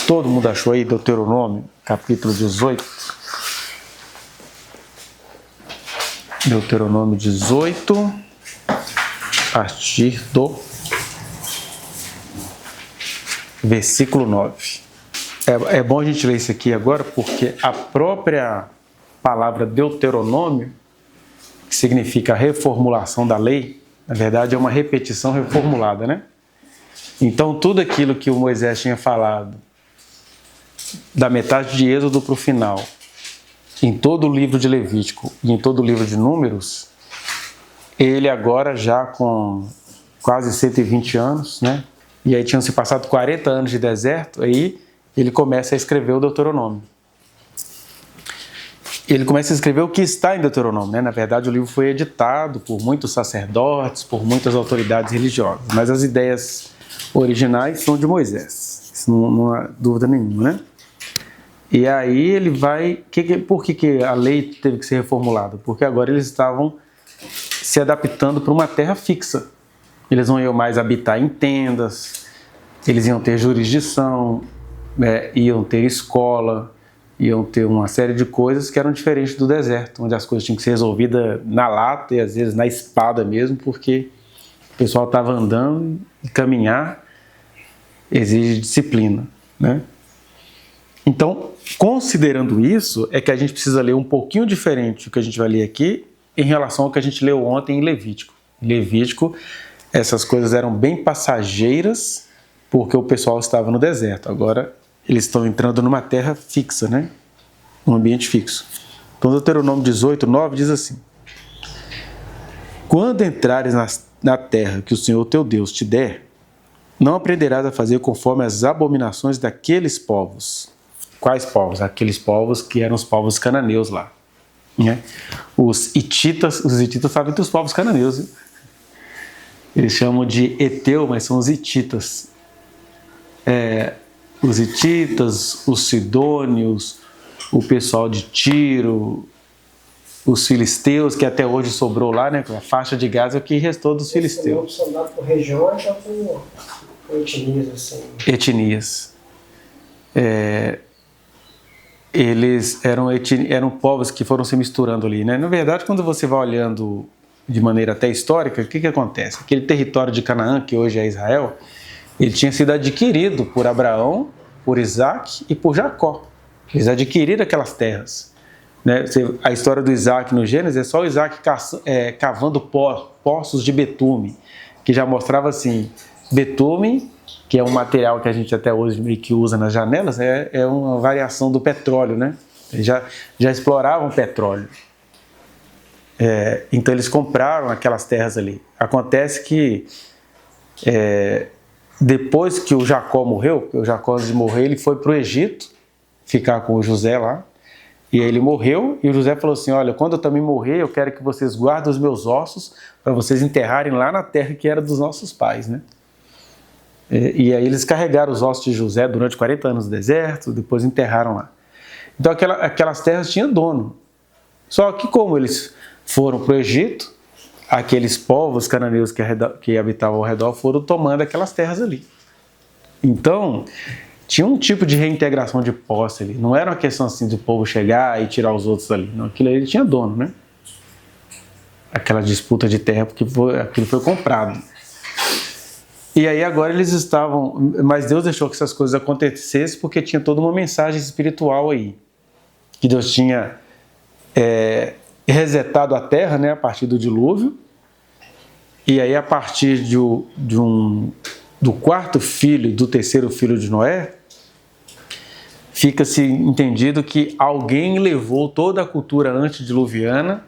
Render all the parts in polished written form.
Todo mundo achou aí Deuteronômio, capítulo 18? Deuteronômio 18, a partir do versículo 9. É bom a gente ler isso aqui agora, porque a própria palavra Deuteronômio, que significa reformulação da lei, na verdade é uma repetição reformulada, né? Então tudo aquilo que o Moisés tinha falado, da metade de Êxodo para o final, em todo o livro de Levítico e em todo o livro de Números, ele agora já com quase 120 anos, né? E aí tinham se passado 40 anos de deserto, aí ele começa a escrever o Deuteronômio. Ele começa a escrever o que está em Deuteronômio, né? Na verdade, o livro foi editado por muitos sacerdotes, por muitas autoridades religiosas, mas as ideias originais são de Moisés, isso não há dúvida nenhuma, né? E aí ele vai... Por que a lei teve que ser reformulada? Porque agora eles estavam se adaptando para uma terra fixa. Eles não iam mais habitar em tendas, eles iam ter jurisdição, iam ter escola, iam ter uma série de coisas que eram diferentes do deserto, onde as coisas tinham que ser resolvidas na lata e às vezes na espada mesmo, porque o pessoal estava andando e caminhar exige disciplina, né? Então, considerando isso, é que a gente precisa ler um pouquinho diferente do que a gente vai ler aqui em relação ao que a gente leu ontem em Levítico. Em Levítico, essas coisas eram bem passageiras porque o pessoal estava no deserto. Agora, eles estão entrando numa terra fixa, né? Um ambiente fixo. Então, Deuteronômio 18, 9 diz assim: quando entrares na terra que o Senhor teu Deus te der, não aprenderás a fazer conforme as abominações daqueles povos. Quais povos? Aqueles povos que eram os povos cananeus lá, né? Os hititas estavam entre os povos cananeus, hein? Eles chamam de Eteu, mas são os hititas. Os hititas, os sidônios, o pessoal de Tiro, os filisteus, que até hoje sobrou lá, né? A faixa de Gaza é o que restou dos filisteus. São dados por regiões ou por etnias, assim? Etnias. Eles eram povos que foram se misturando ali, né? Na verdade, quando você vai olhando de maneira até histórica, o que acontece? Aquele território de Canaã, que hoje é Israel, ele tinha sido adquirido por Abraão, por Isaac e por Jacó. Eles adquiriram aquelas terras, né? A história do Isaac no Gênesis é só o Isaac cavando poços de betume, que já mostrava assim, betume, que é um material que a gente até hoje meio que usa nas janelas, é uma variação do petróleo, né? Eles já exploravam petróleo. Então eles compraram aquelas terras ali. Acontece que depois que o Jacó morreu, porque o Jacó antes de morrer, ele foi para o Egito, ficar com o José lá, e ele morreu, e o José falou assim: olha, quando eu também morrer, eu quero que vocês guardem os meus ossos para vocês enterrarem lá na terra que era dos nossos pais, né? E aí eles carregaram os ossos de José durante 40 anos no deserto, depois enterraram lá. Então aquelas terras tinham dono. Só que como eles foram para o Egito, aqueles povos cananeus que habitavam ao redor foram tomando aquelas terras ali. Então, tinha um tipo de reintegração de posse ali. Não era uma questão assim do povo chegar e tirar os outros ali. Não, aquilo ali tinha dono, né? Aquela disputa de terra, porque aquilo foi comprado. E aí agora eles estavam... Mas Deus deixou que essas coisas acontecessem porque tinha toda uma mensagem espiritual aí. Que Deus tinha resetado a terra, né, a partir do dilúvio. E aí a partir do quarto filho, do terceiro filho de Noé, fica-se entendido que alguém levou toda a cultura antediluviana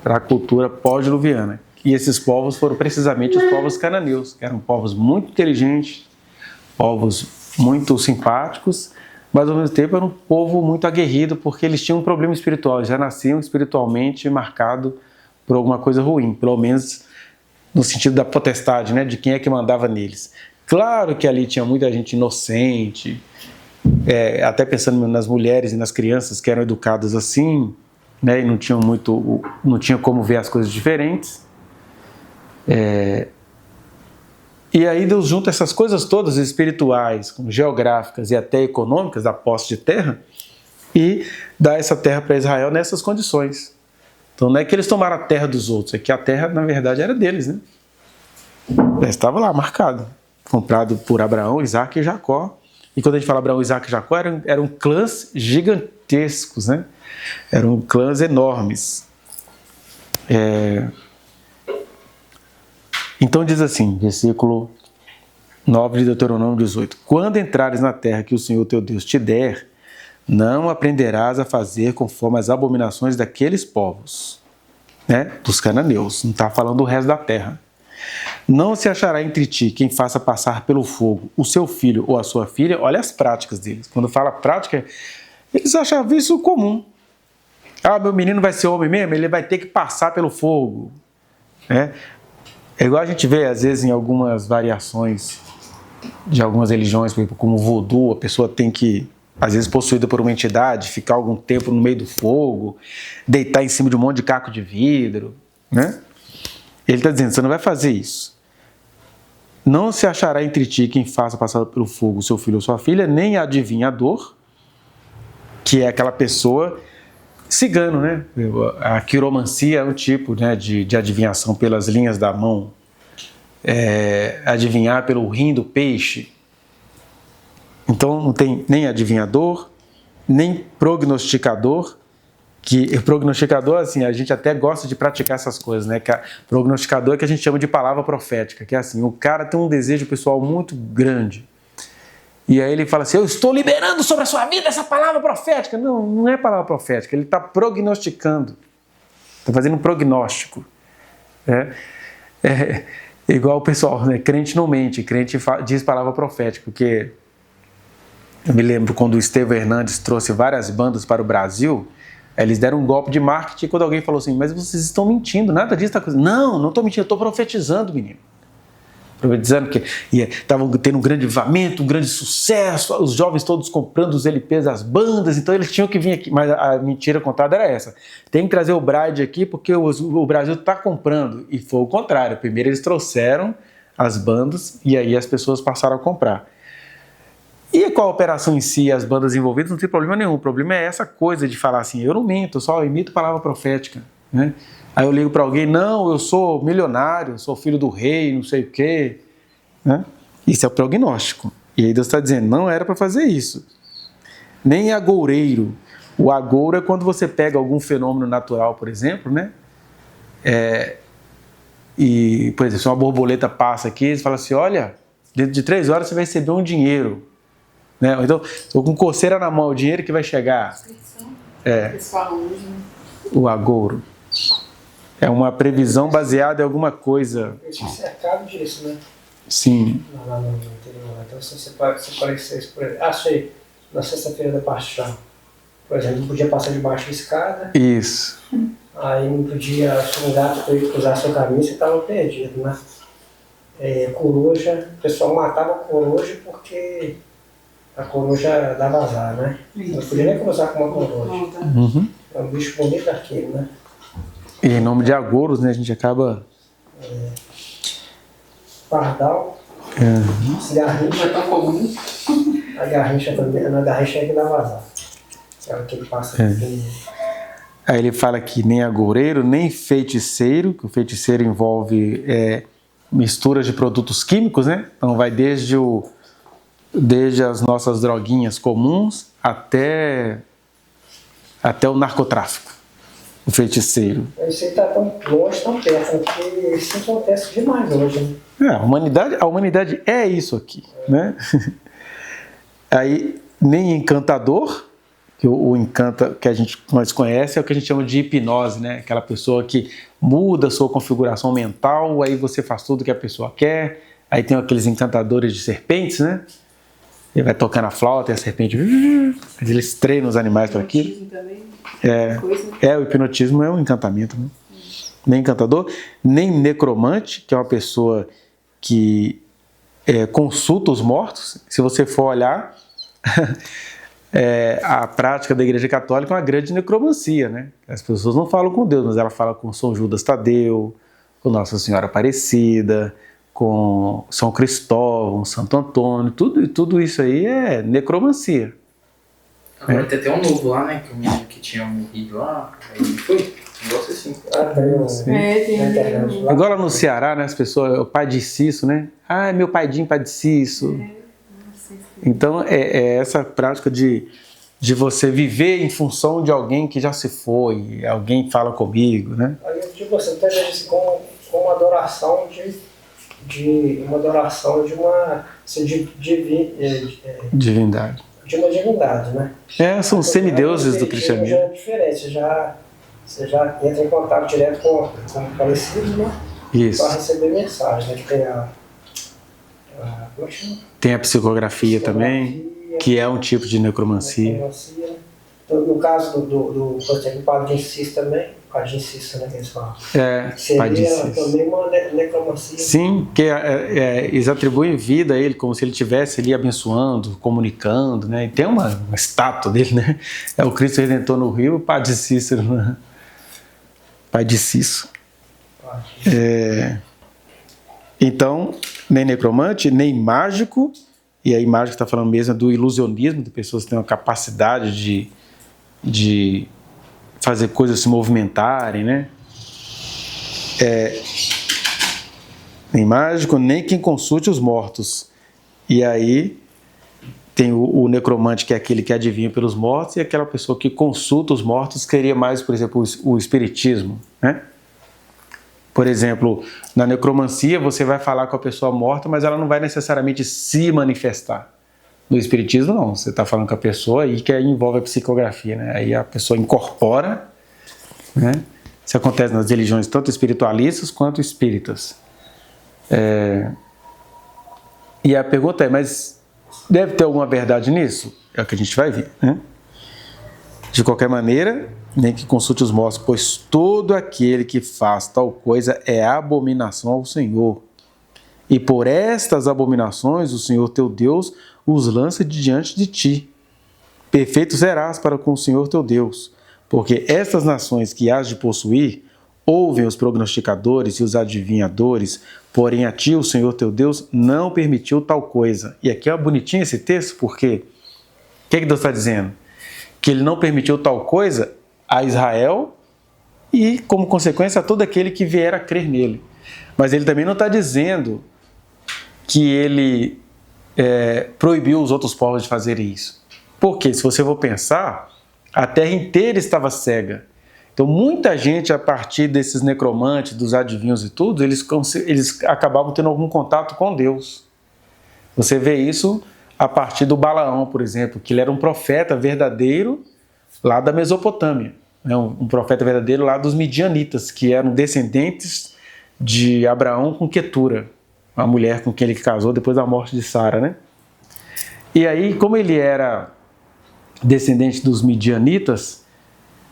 para a cultura pós-diluviana. E esses povos foram precisamente os povos cananeus, que eram povos muito inteligentes, povos muito simpáticos, mas ao mesmo tempo era um povo muito aguerrido, porque eles tinham um problema espiritual, eles já nasciam espiritualmente marcados por alguma coisa ruim, pelo menos no sentido da potestade, né, de quem é que mandava neles. Claro que ali tinha muita gente inocente, até pensando nas mulheres e nas crianças que eram educadas assim, né, e não tinha como ver as coisas diferentes. E aí Deus junta essas coisas todas espirituais, como geográficas e até econômicas, da posse de terra, e dá essa terra para Israel nessas condições. Então não é que eles tomaram a terra dos outros, é que a terra, na verdade, era deles, né? Já estava lá, marcado. Comprado por Abraão, Isaac e Jacó. E quando a gente fala Abraão, Isaac e Jacó, eram clãs gigantescos, né? Eram clãs enormes. Então diz assim, versículo 9 de Deuteronômio 18. Quando entrares na terra que o Senhor teu Deus te der, não aprenderás a fazer conforme as abominações daqueles povos, né? Dos cananeus. Não está falando do resto da terra. Não se achará entre ti quem faça passar pelo fogo o seu filho ou a sua filha. Olha as práticas deles. Quando fala prática, eles achavam isso comum. Ah, meu menino vai ser homem mesmo, ele vai ter que passar pelo fogo. É igual a gente vê, às vezes, em algumas variações de algumas religiões, por exemplo, como o voodoo, a pessoa tem que, às vezes, possuída por uma entidade, ficar algum tempo no meio do fogo, deitar em cima de um monte de caco de vidro, né? Ele está dizendo, você não vai fazer isso. Não se achará entre ti quem faça passar pelo fogo seu filho ou sua filha, nem adivinhador, que é aquela pessoa cigano, né? A quiromancia é um tipo, né, de adivinhação pelas linhas da mão, adivinhar pelo rim do peixe. Então não tem nem adivinhador, nem prognosticador, que o prognosticador, assim, a gente até gosta de praticar essas coisas, né? Prognosticador é que a gente chama de palavra profética, que é assim, o cara tem um desejo pessoal muito grande. E aí ele fala assim, eu estou liberando sobre a sua vida essa palavra profética. Não, não é palavra profética, ele está prognosticando. Está fazendo um prognóstico. Igual o pessoal, né? Crente não mente, crente diz palavra profética, porque eu me lembro quando o Estevão Hernandes trouxe várias bandas para o Brasil, eles deram um golpe de marketing quando alguém falou assim, mas vocês estão mentindo, nada disso está acontecendo. Não estou mentindo, eu estou profetizando, menino. Profetizando que estavam tendo um grande avivamento, um grande sucesso, os jovens todos comprando os LPs das bandas, então eles tinham que vir aqui. Mas a mentira contada era essa. Tem que trazer o Bride aqui porque o Brasil está comprando. E foi o contrário. Primeiro eles trouxeram as bandas e aí as pessoas passaram a comprar. E com a operação em si, as bandas envolvidas, não tem problema nenhum. O problema é essa coisa de falar assim, eu não minto, eu só imito palavra profética, né? Aí eu ligo para alguém, não, eu sou milionário, sou filho do rei, não sei o quê, né? Isso é o prognóstico. E aí Deus está dizendo, não era para fazer isso. Nem agoureiro. O agouro é quando você pega algum fenômeno natural, por exemplo, né? E, por exemplo, se uma borboleta passa aqui, eles falam assim, olha, dentro de 3 horas você vai receber um dinheiro. Né? Então, estou com coceira na mão, o dinheiro que vai chegar. Eles falam hoje, né? O agouro. É uma previsão baseada em alguma coisa. Eu tinha cercado disso, né? Sim. Lá no interior. Então, se você parecer isso, por exemplo, sei, na sexta-feira da Paixão, por exemplo, não podia passar debaixo da escada. Isso. Aí não podia, se um gato foi cruzar seu caminho, você estava perdido, né? Coruja, o pessoal matava a coruja porque a coruja dava azar, né? Não podia nem cruzar com uma coruja. Uhum. É um bicho bonito daquele, né? E em nome de agouros, né, a gente acaba... Pardal, garrincha, Não é tão comum. a garrincha também, na garrincha é que dava azar. É o que ele passa aqui. Aí ele fala que nem agoureiro, nem feiticeiro, que o feiticeiro envolve misturas de produtos químicos, né? Então vai desde as nossas droguinhas comuns até o narcotráfico, o feiticeiro. Isso aí está tão longe, tão perto, porque isso acontece demais hoje, né? A humanidade é isso aqui, né? Aí nem encantador, que o encanta que nós conhece é o que a gente chama de hipnose, né? Aquela pessoa que muda a sua configuração mental, aí você faz tudo o que a pessoa quer. Aí tem aqueles encantadores de serpentes, né? Ele vai tocar na flauta e a serpente... Eles treinam os animais para aquilo. O hipnotismo é um encantamento, né? Nem encantador, nem necromante, que é uma pessoa que consulta os mortos. Se você for olhar... a prática da Igreja Católica é uma grande necromancia, né? As pessoas não falam com Deus, mas ela fala com São Judas Tadeu, com Nossa Senhora Aparecida, com São Cristóvão, Santo Antônio, tudo isso aí é necromancia. Agora tem até um novo lá, né? Que o menino que tinha morrido lá, aí foi. Um negócio assim. Tem Agora no Ceará, né, as pessoas, o pai disse isso, né? Ah, meu paidinho disse isso. Então é essa prática de você viver em função de alguém que já se foi, alguém fala comigo, né? Aí, tipo assim, até assim, com uma adoração Divindade. de uma divindade, né? São semideuses do cristianismo. Já é diferente, você já entra em contato direto com o falecido, né? Isso. Para receber mensagem, né? Que tem Tem a psicografia também, que é um tipo de necromancia. Então, no caso do Padre de Assis também, Padre de Assis, né, que eles falam. Padre de Seria Assis. também uma necromancia. Sim, que eles atribuem vida a ele como se ele estivesse ali abençoando, comunicando, né? E tem uma estátua dele, né? É o Cristo Redentor no Rio, o Padre Cícero, né? Padre Cícero. Então, nem necromante, nem mágico, e aí mágico está falando mesmo do ilusionismo, de pessoas que têm uma capacidade de fazer coisas se movimentarem, né? Nem mágico, nem quem consulte os mortos. E aí tem o necromante, que é aquele que adivinha pelos mortos, e aquela pessoa que consulta os mortos, que seria mais, por exemplo, o espiritismo, né? Por exemplo, na necromancia você vai falar com a pessoa morta, mas ela não vai necessariamente se manifestar. No espiritismo não, você está falando com a pessoa e que aí envolve a psicografia, né? Aí a pessoa incorpora, né? Isso acontece nas religiões tanto espiritualistas quanto espíritas. E a pergunta é, mas deve ter alguma verdade nisso? É o que a gente vai ver, né? De qualquer maneira, nem que consulte os mortos, pois todo aquele que faz tal coisa é abominação ao Senhor. E por estas abominações o Senhor teu Deus os lança diante de ti. Perfeito serás para com o Senhor teu Deus, porque estas nações que hás de possuir ouvem os prognosticadores e os adivinhadores, porém a ti o Senhor teu Deus não permitiu tal coisa. E aqui é bonitinho esse texto, porque o que Deus está dizendo? Que ele não permitiu tal coisa a Israel e, como consequência, a todo aquele que vier a crer nele. Mas ele também não está dizendo que ele proibiu os outros povos de fazerem isso. Porque, se você for pensar, a terra inteira estava cega. Então, muita gente, a partir desses necromantes, dos adivinhos e tudo, eles acabavam tendo algum contato com Deus. Você vê isso a partir do Balaão, por exemplo, que ele era um profeta verdadeiro lá da Mesopotâmia, né? Um profeta verdadeiro lá dos midianitas, que eram descendentes de Abraão com Quetura, a mulher com quem ele casou depois da morte de Sara, né? E aí, como ele era descendente dos midianitas,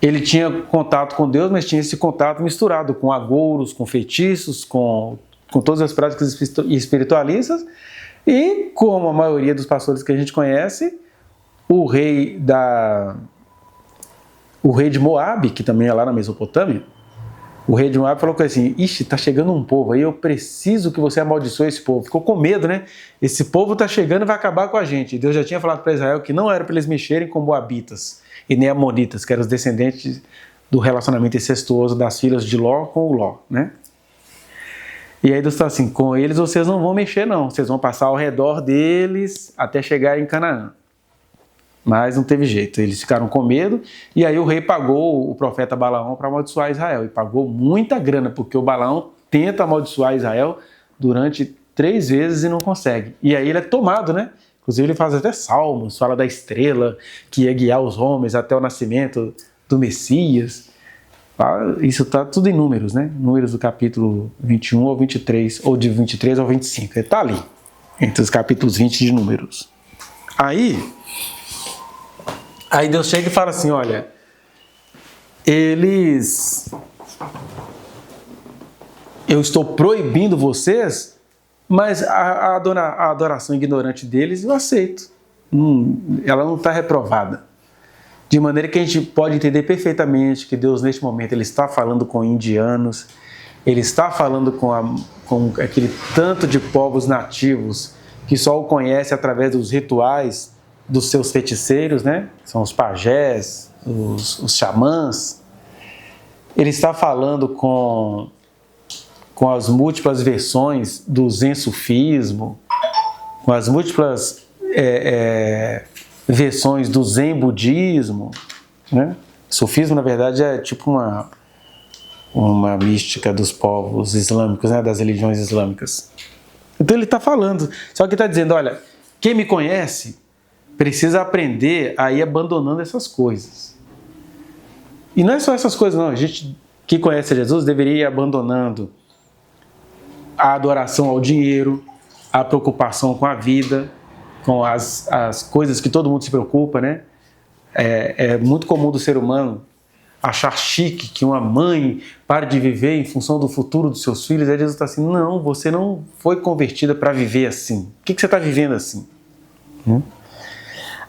ele tinha contato com Deus, mas tinha esse contato misturado com agouros, com feitiços, com todas as práticas espiritualistas. E, como a maioria dos pastores que a gente conhece, o rei de Moabe, que também é lá na Mesopotâmia, o rei de Moabe falou assim: ixi, tá chegando um povo aí, eu preciso que você amaldiçoe esse povo. Ficou com medo, né? Esse povo tá chegando e vai acabar com a gente. E Deus já tinha falado para Israel que não era para eles mexerem com moabitas e nem amonitas, que eram os descendentes do relacionamento incestuoso das filhas de Ló com o Ló, né? E aí Deus está assim: com eles vocês não vão mexer não, vocês vão passar ao redor deles até chegar em Canaã. Mas não teve jeito, eles ficaram com medo, e aí o rei pagou o profeta Balaão para amaldiçoar Israel, e pagou muita grana, porque o Balaão tenta amaldiçoar Israel durante 3 vezes e não consegue. E aí ele é tomado, né? Inclusive ele faz até salmos, fala da estrela que ia guiar os homens até o nascimento do Messias. Isso está tudo em Números, né? Números do capítulo 21 ao 23, ou de 23 ao 25. Ele está ali, entre os capítulos 20 de Números. Aí Deus chega e fala assim: olha, eu estou proibindo vocês, mas a adoração ignorante deles eu aceito. Ela não está reprovada. De maneira que a gente pode entender perfeitamente que Deus, neste momento, ele está falando com indianos, Ele está falando com aquele tanto de povos nativos que só o conhece através dos rituais dos seus feiticeiros, né? São os pajés, os xamãs. Ele está falando com as múltiplas versões do Zen sufismo, com as múltiplas versões do Zen budismo, né? Sufismo, na verdade, é tipo uma mística dos povos islâmicos, né? Das religiões islâmicas. Então ele está falando, só que está dizendo, olha, quem me conhece precisa aprender a ir abandonando essas coisas. E não é só essas coisas, não. A gente que conhece Jesus deveria ir abandonando a adoração ao dinheiro, a preocupação com a vida, com as coisas que todo mundo se preocupa, né? É muito comum do ser humano achar chique que uma mãe pare de viver em função do futuro dos seus filhos. Aí Jesus está assim, não, você não foi convertida para viver assim. Por que você está vivendo assim?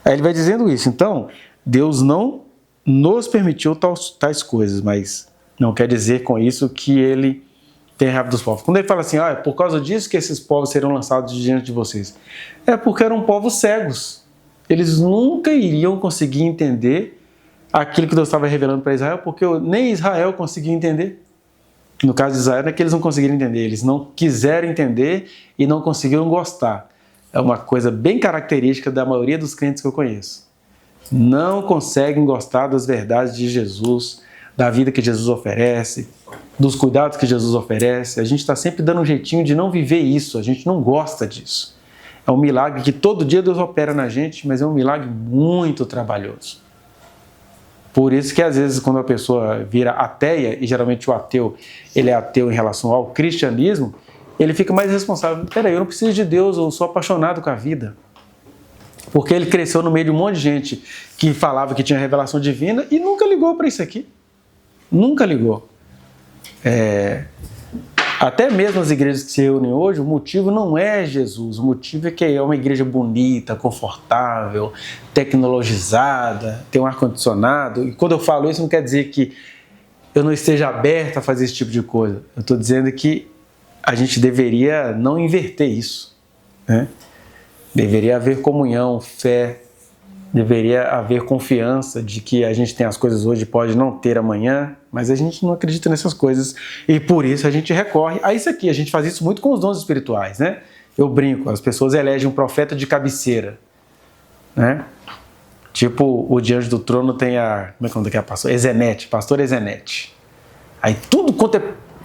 Aí ele vai dizendo isso. Então, Deus não nos permitiu tais coisas, mas não quer dizer com isso que ele tem raiva dos povos. Quando ele fala assim, é por causa disso que esses povos serão lançados diante de vocês. É porque eram povos cegos. Eles nunca iriam conseguir entender aquilo que Deus estava revelando para Israel, porque nem Israel conseguia entender. No caso de Israel, é que eles não conseguiram entender. Eles não quiseram entender e não conseguiram gostar. É uma coisa bem característica da maioria dos crentes que eu conheço. Não conseguem gostar das verdades de Jesus, da vida que Jesus oferece, dos cuidados que Jesus oferece. A gente está sempre dando um jeitinho de não viver isso, a gente não gosta disso. É um milagre que todo dia Deus opera na gente, mas é um milagre muito trabalhoso. Por isso que às vezes quando a pessoa vira ateia, e geralmente o ateu, ele é ateu em relação ao cristianismo, ele fica mais responsável. Peraí, eu não preciso de Deus, eu sou apaixonado com a vida. Porque ele cresceu no meio de um monte de gente que falava que tinha revelação divina e nunca ligou para isso aqui. Nunca ligou. Até mesmo as igrejas que se reúnem hoje, o motivo não é Jesus, o motivo é que é uma igreja bonita, confortável, tecnologizada, tem um ar-condicionado. E quando eu falo isso, não quer dizer que eu não esteja aberto a fazer esse tipo de coisa. Eu estou dizendo que a gente deveria não inverter isso, né? Deveria haver comunhão, fé, deveria haver confiança de que a gente tem as coisas hoje, pode não ter amanhã, mas a gente não acredita nessas coisas e por isso a gente recorre a isso aqui. A gente faz isso muito com os dons espirituais, né? Eu brinco, as pessoas elegem um profeta de cabeceira, né? Tipo, o Diante do Trono tem como é que é o nome daquela pastora? Ezenete, pastor Ezenete. Aí tudo quanto é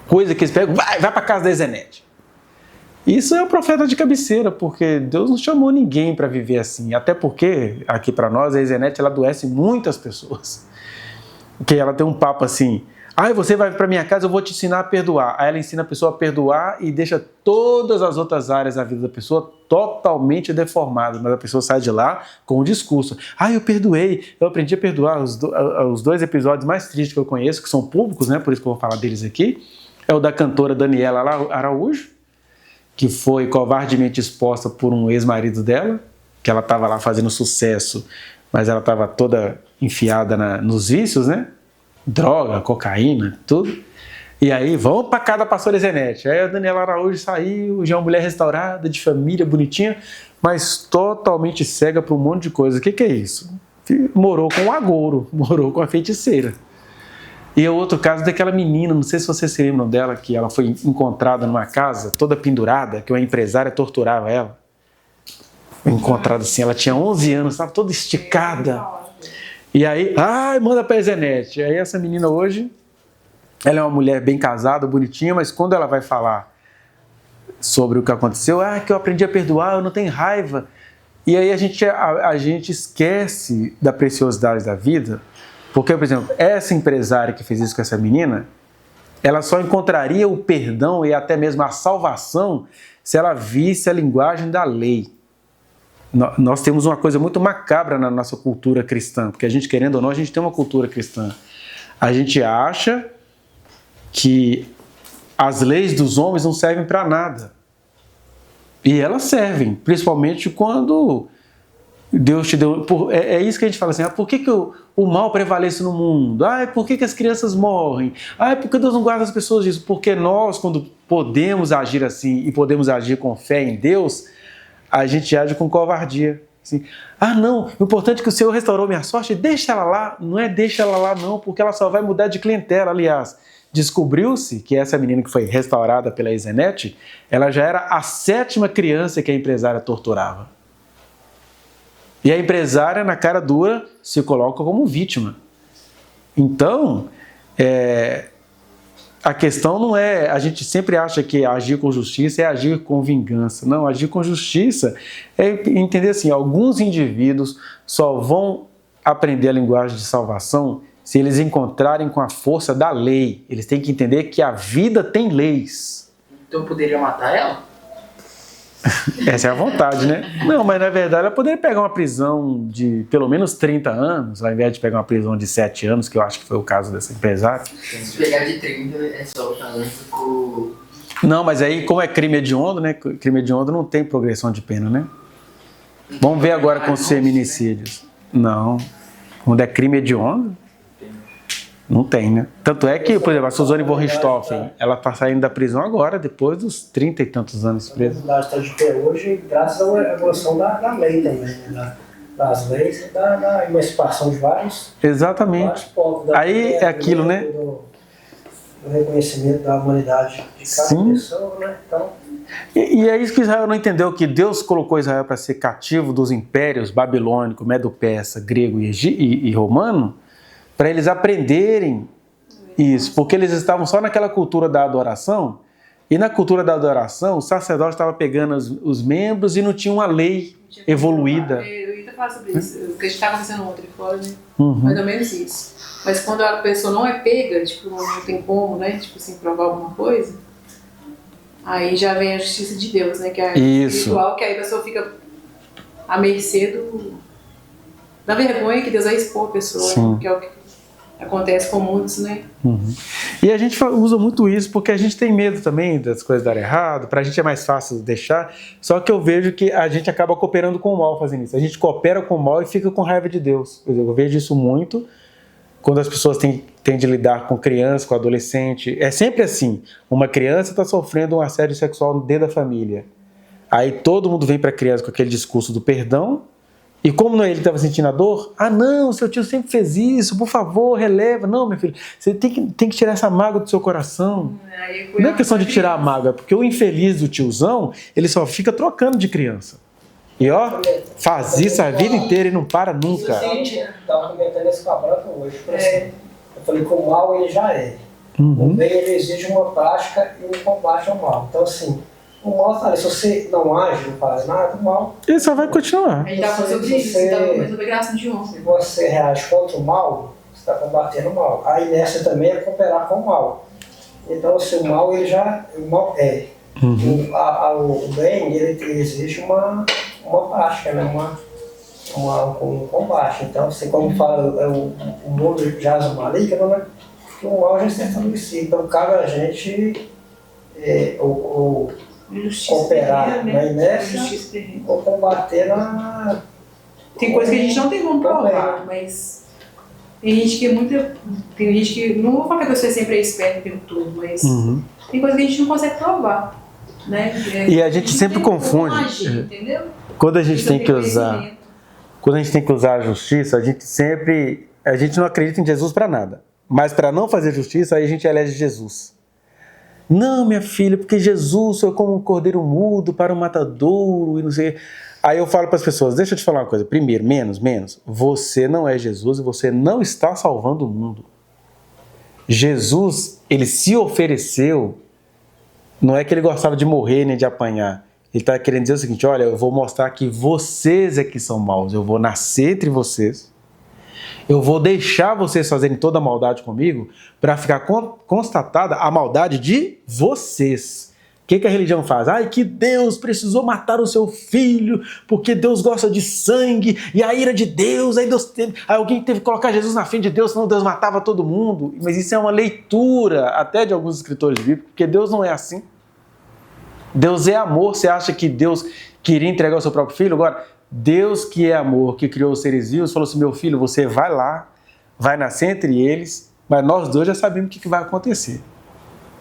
coisa que eles pegam, vai para casa da Ezenete. Isso é o profeta de cabeceira, porque Deus não chamou ninguém para viver assim. Até porque, aqui para nós, a Ezenete, ela adoece muitas pessoas. Porque ela tem um papo assim, você vai para minha casa, eu vou te ensinar a perdoar. Aí ela ensina a pessoa a perdoar e deixa todas as outras áreas da vida da pessoa totalmente deformadas. Mas a pessoa sai de lá com o discurso. Eu perdoei, eu aprendi a perdoar. Os dois episódios mais tristes que eu conheço, que são públicos, né? Por isso que eu vou falar deles aqui, é o da cantora Daniela Araújo, que foi covardemente exposta por um ex-marido dela, que ela estava lá fazendo sucesso, mas ela estava toda enfiada nos vícios, né? Droga, cocaína, tudo. E aí, vamos para casa da pastora Ezenete. Aí a Daniela Araújo saiu, já é uma mulher restaurada, de família, bonitinha, mas totalmente cega para um monte de coisa. O que é isso? Morou com um agouro, morou com a feiticeira. E é outro caso daquela menina, não sei se vocês se lembram dela, que ela foi encontrada numa casa, toda pendurada, que uma empresária torturava ela. Foi encontrada assim, ela tinha 11 anos, estava toda esticada. E aí, manda pra Ezenete. Aí essa menina hoje, ela é uma mulher bem casada, bonitinha, mas quando ela vai falar sobre o que aconteceu, que eu aprendi a perdoar, eu não tenho raiva. E aí a gente esquece da preciosidade da vida. Porque, por exemplo, essa empresária que fez isso com essa menina, ela só encontraria o perdão e até mesmo a salvação se ela visse a linguagem da lei. Nós temos uma coisa muito macabra na nossa cultura cristã, porque a gente, querendo ou não, a gente tem uma cultura cristã. A gente acha que as leis dos homens não servem para nada. E elas servem, principalmente quando Deus te deu... É isso que a gente fala assim, por que o mal prevalece no mundo? Por que as crianças morrem? Por que Deus não guarda as pessoas disso? Porque nós, quando podemos agir assim e podemos agir com fé em Deus, a gente age com covardia. Assim, não, o importante é que o Senhor restaurou minha sorte, deixa ela lá. Não é deixa ela lá não, porque ela só vai mudar de clientela. Aliás, descobriu-se que essa menina que foi restaurada pela Isenete, ela já era a 7ª criança que a empresária torturava. E a empresária, na cara dura, se coloca como vítima. Então, a questão não é... A gente sempre acha que agir com justiça é agir com vingança. Não, agir com justiça é entender assim, alguns indivíduos só vão aprender a linguagem de salvação se eles encontrarem com a força da lei. Eles têm que entender que a vida tem leis. Então eu poderia matar ela? Essa é a vontade, né? Não, mas na verdade ela poderia pegar uma prisão de pelo menos 30 anos, ao invés de pegar uma prisão de 7 anos, que eu acho que foi o caso dessa empresária. Se pegar de 30 é só o... Não, mas aí como é crime hediondo, né? Crime hediondo não tem progressão de pena, né? Vamos ver agora com os feminicídios. Não. Quando é crime hediondo, não tem, né? Tanto é que, por exemplo, a Suzane von Richthofen, ela está saindo da prisão agora, depois dos 30 e tantos anos presa. A está de pé hoje, graças à evolução da lei também, né? Das leis e da emancipação de vários povos. Aí é aquilo, né? Do reconhecimento da humanidade de cada pessoa, né? Então... E é isso que Israel não entendeu, que Deus colocou Israel para ser cativo dos impérios babilônico, medo-persa, grego e romano, para eles aprenderem isso, porque eles estavam só naquela cultura da adoração, e na cultura da adoração, o sacerdote estava pegando os membros e não tinha uma lei evoluída. Eu ia falar sobre isso, porque a gente estava fazendo ontem fora, né? Mais ou menos isso. Mas quando a pessoa não é pega, tipo, não tem como, né? Tipo assim, provar alguma coisa, aí já vem a justiça de Deus, né? Que é espiritual, que aí a pessoa fica à mercê da vergonha que Deus vai expor a pessoa, que é o que acontece com muitos, né? E a gente usa muito isso porque a gente tem medo também das coisas darem errado, pra gente é mais fácil deixar, só que eu vejo que a gente acaba cooperando com o mal fazendo isso. A gente coopera com o mal e fica com raiva de Deus. Eu vejo isso muito quando as pessoas têm de lidar com criança, com adolescente. É sempre assim, uma criança está sofrendo um assédio sexual dentro da família. Aí todo mundo vem pra criança com aquele discurso do perdão. E como não é ele que estava sentindo a dor, não, seu tio sempre fez isso, por favor, releva. Não, meu filho, você tem que tirar essa mágoa do seu coração. Não é questão de tirar a mágoa, porque o infeliz do tiozão, ele só fica trocando de criança. E faz isso a vida inteira e não para nunca. Estava comentando esse cabrão hoje. Eu falei que o mal ele já é. O bem ele exige uma prática e um combate ao mal. Então assim, o mal, se você não age, não faz nada, o mal... Ele só vai continuar. A gente está falando sobre isso, sobre graça de honra. Se você reage contra o mal, você está combatendo o mal. Aí nessa também é cooperar com o mal. Então, assim, o mal, ele já... O mal é. O bem, ele exige uma prática, né? Um combate. Então, assim, como fala, o mundo jaz o maligno, né? Que o mal já está estabelecido. Então, cabe a gente... cooperar na inércia ou combater na... Tem coisa que a gente não tem como provar, mas tem gente que é muito... Tem gente que... Não vou falar que você sempre é esperto o tempo todo, mas tem coisa que a gente não consegue provar, né? E a gente sempre confunde. Agir, entendeu? Quando a gente tem que usar... Quando a gente tem que usar a justiça, a gente não acredita em Jesus para nada. Mas para não fazer justiça, aí a gente elege Jesus. Não, minha filha, porque Jesus foi como um cordeiro mudo para um matadouro e não sei. Aí eu falo para as pessoas, deixa eu te falar uma coisa. Primeiro, menos. Você não é Jesus e você não está salvando o mundo. Jesus, ele se ofereceu, não é que ele gostava de morrer nem de apanhar. Ele está querendo dizer o seguinte, olha, eu vou mostrar que vocês é que são maus. Eu vou nascer entre vocês. Eu vou deixar vocês fazerem toda a maldade comigo para ficar constatada a maldade de vocês. O que a religião faz? Que Deus precisou matar o seu filho porque Deus gosta de sangue e a ira de Deus. Aí alguém teve que colocar Jesus na frente de Deus, senão Deus matava todo mundo. Mas isso é uma leitura até de alguns escritores bíblicos, porque Deus não é assim. Deus é amor. Você acha que Deus queria entregar o seu próprio filho? Agora, Deus que é amor, que criou os seres vivos, falou assim, meu filho, você vai lá, vai nascer entre eles, mas nós dois já sabemos o que vai acontecer.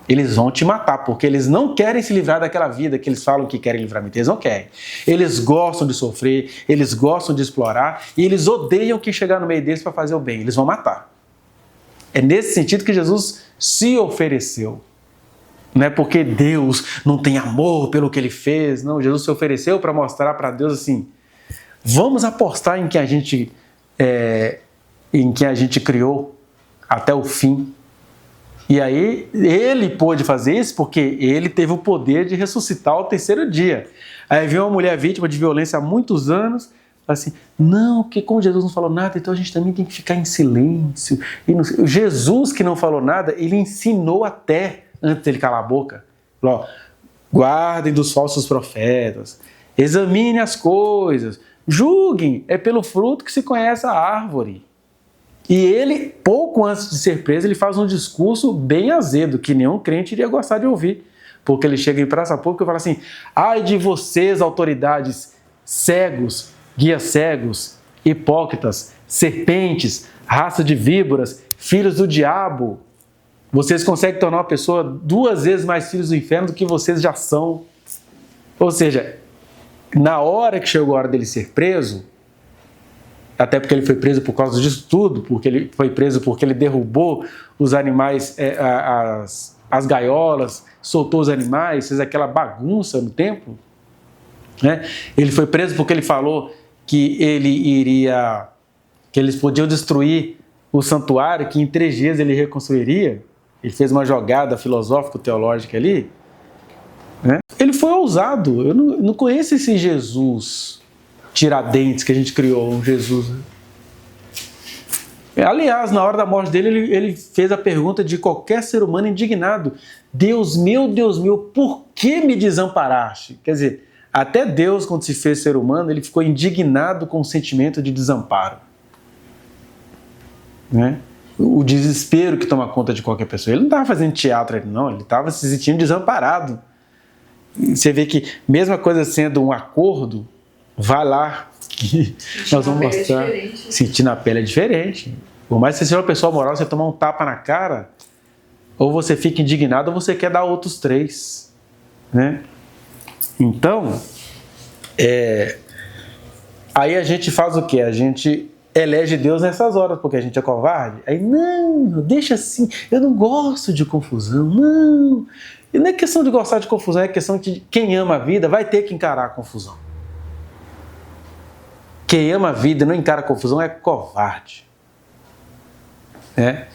Eles vão te matar, porque eles não querem se livrar daquela vida que eles falam que querem livramento. Eles não querem. Eles gostam de sofrer, eles gostam de explorar, e eles odeiam quem chegar no meio deles para fazer o bem. Eles vão matar. É nesse sentido que Jesus se ofereceu. Não é porque Deus não tem amor pelo que Ele fez. Não, Jesus se ofereceu para mostrar para Deus assim, vamos apostar em quem a gente criou até o fim. E aí Ele pôde fazer isso porque Ele teve o poder de ressuscitar ao terceiro dia. Aí veio uma mulher vítima de violência há muitos anos, assim, não, porque como Jesus não falou nada, então a gente também tem que ficar em silêncio. E Jesus que não falou nada, Ele ensinou até antes dele calar a boca. Falou, guardem dos falsos profetas, examinem as coisas, julguem, é pelo fruto que se conhece a árvore. E ele, pouco antes de ser preso, ele faz um discurso bem azedo, que nenhum crente iria gostar de ouvir. Porque ele chega em praça pública e fala assim, ai de vocês, autoridades, cegos, guias cegos, hipócritas, serpentes, raça de víboras, filhos do diabo. Vocês conseguem tornar uma pessoa 2 vezes mais filhos do inferno do que vocês já são. Ou seja, na hora que chegou a hora dele ser preso, até porque ele foi preso por causa disso tudo, porque ele foi preso porque ele derrubou os animais, as gaiolas, soltou os animais, fez aquela bagunça no templo. Né? Ele foi preso porque ele falou que eles podiam destruir o santuário, que em 3 dias ele reconstruiria. Ele fez uma jogada filosófico-teológica ali. Né? Ele foi ousado. Eu não conheço esse Jesus Tiradentes que a gente criou, um Jesus. Aliás, na hora da morte dele, ele fez a pergunta de qualquer ser humano indignado. Deus meu, por que me desamparaste? Quer dizer, até Deus, quando se fez ser humano, ele ficou indignado com o sentimento de desamparo. Né? O desespero que toma conta de qualquer pessoa. Ele não estava fazendo teatro, não, ele estava se sentindo desamparado. Você vê que, mesma coisa sendo um acordo, vai lá, que nós vamos mostrar. Sentir na pele é diferente. Por mais que você seja uma pessoa moral, você tomar um tapa na cara, ou você fica indignado, ou você quer dar outros 3. Né? Então, aí a gente faz o quê? A gente elege Deus nessas horas, porque a gente é covarde. Aí, não, deixa assim, eu não gosto de confusão, não. E não é questão de gostar de confusão, é questão de quem ama a vida vai ter que encarar a confusão. Quem ama a vida e não encara a confusão é covarde. Né?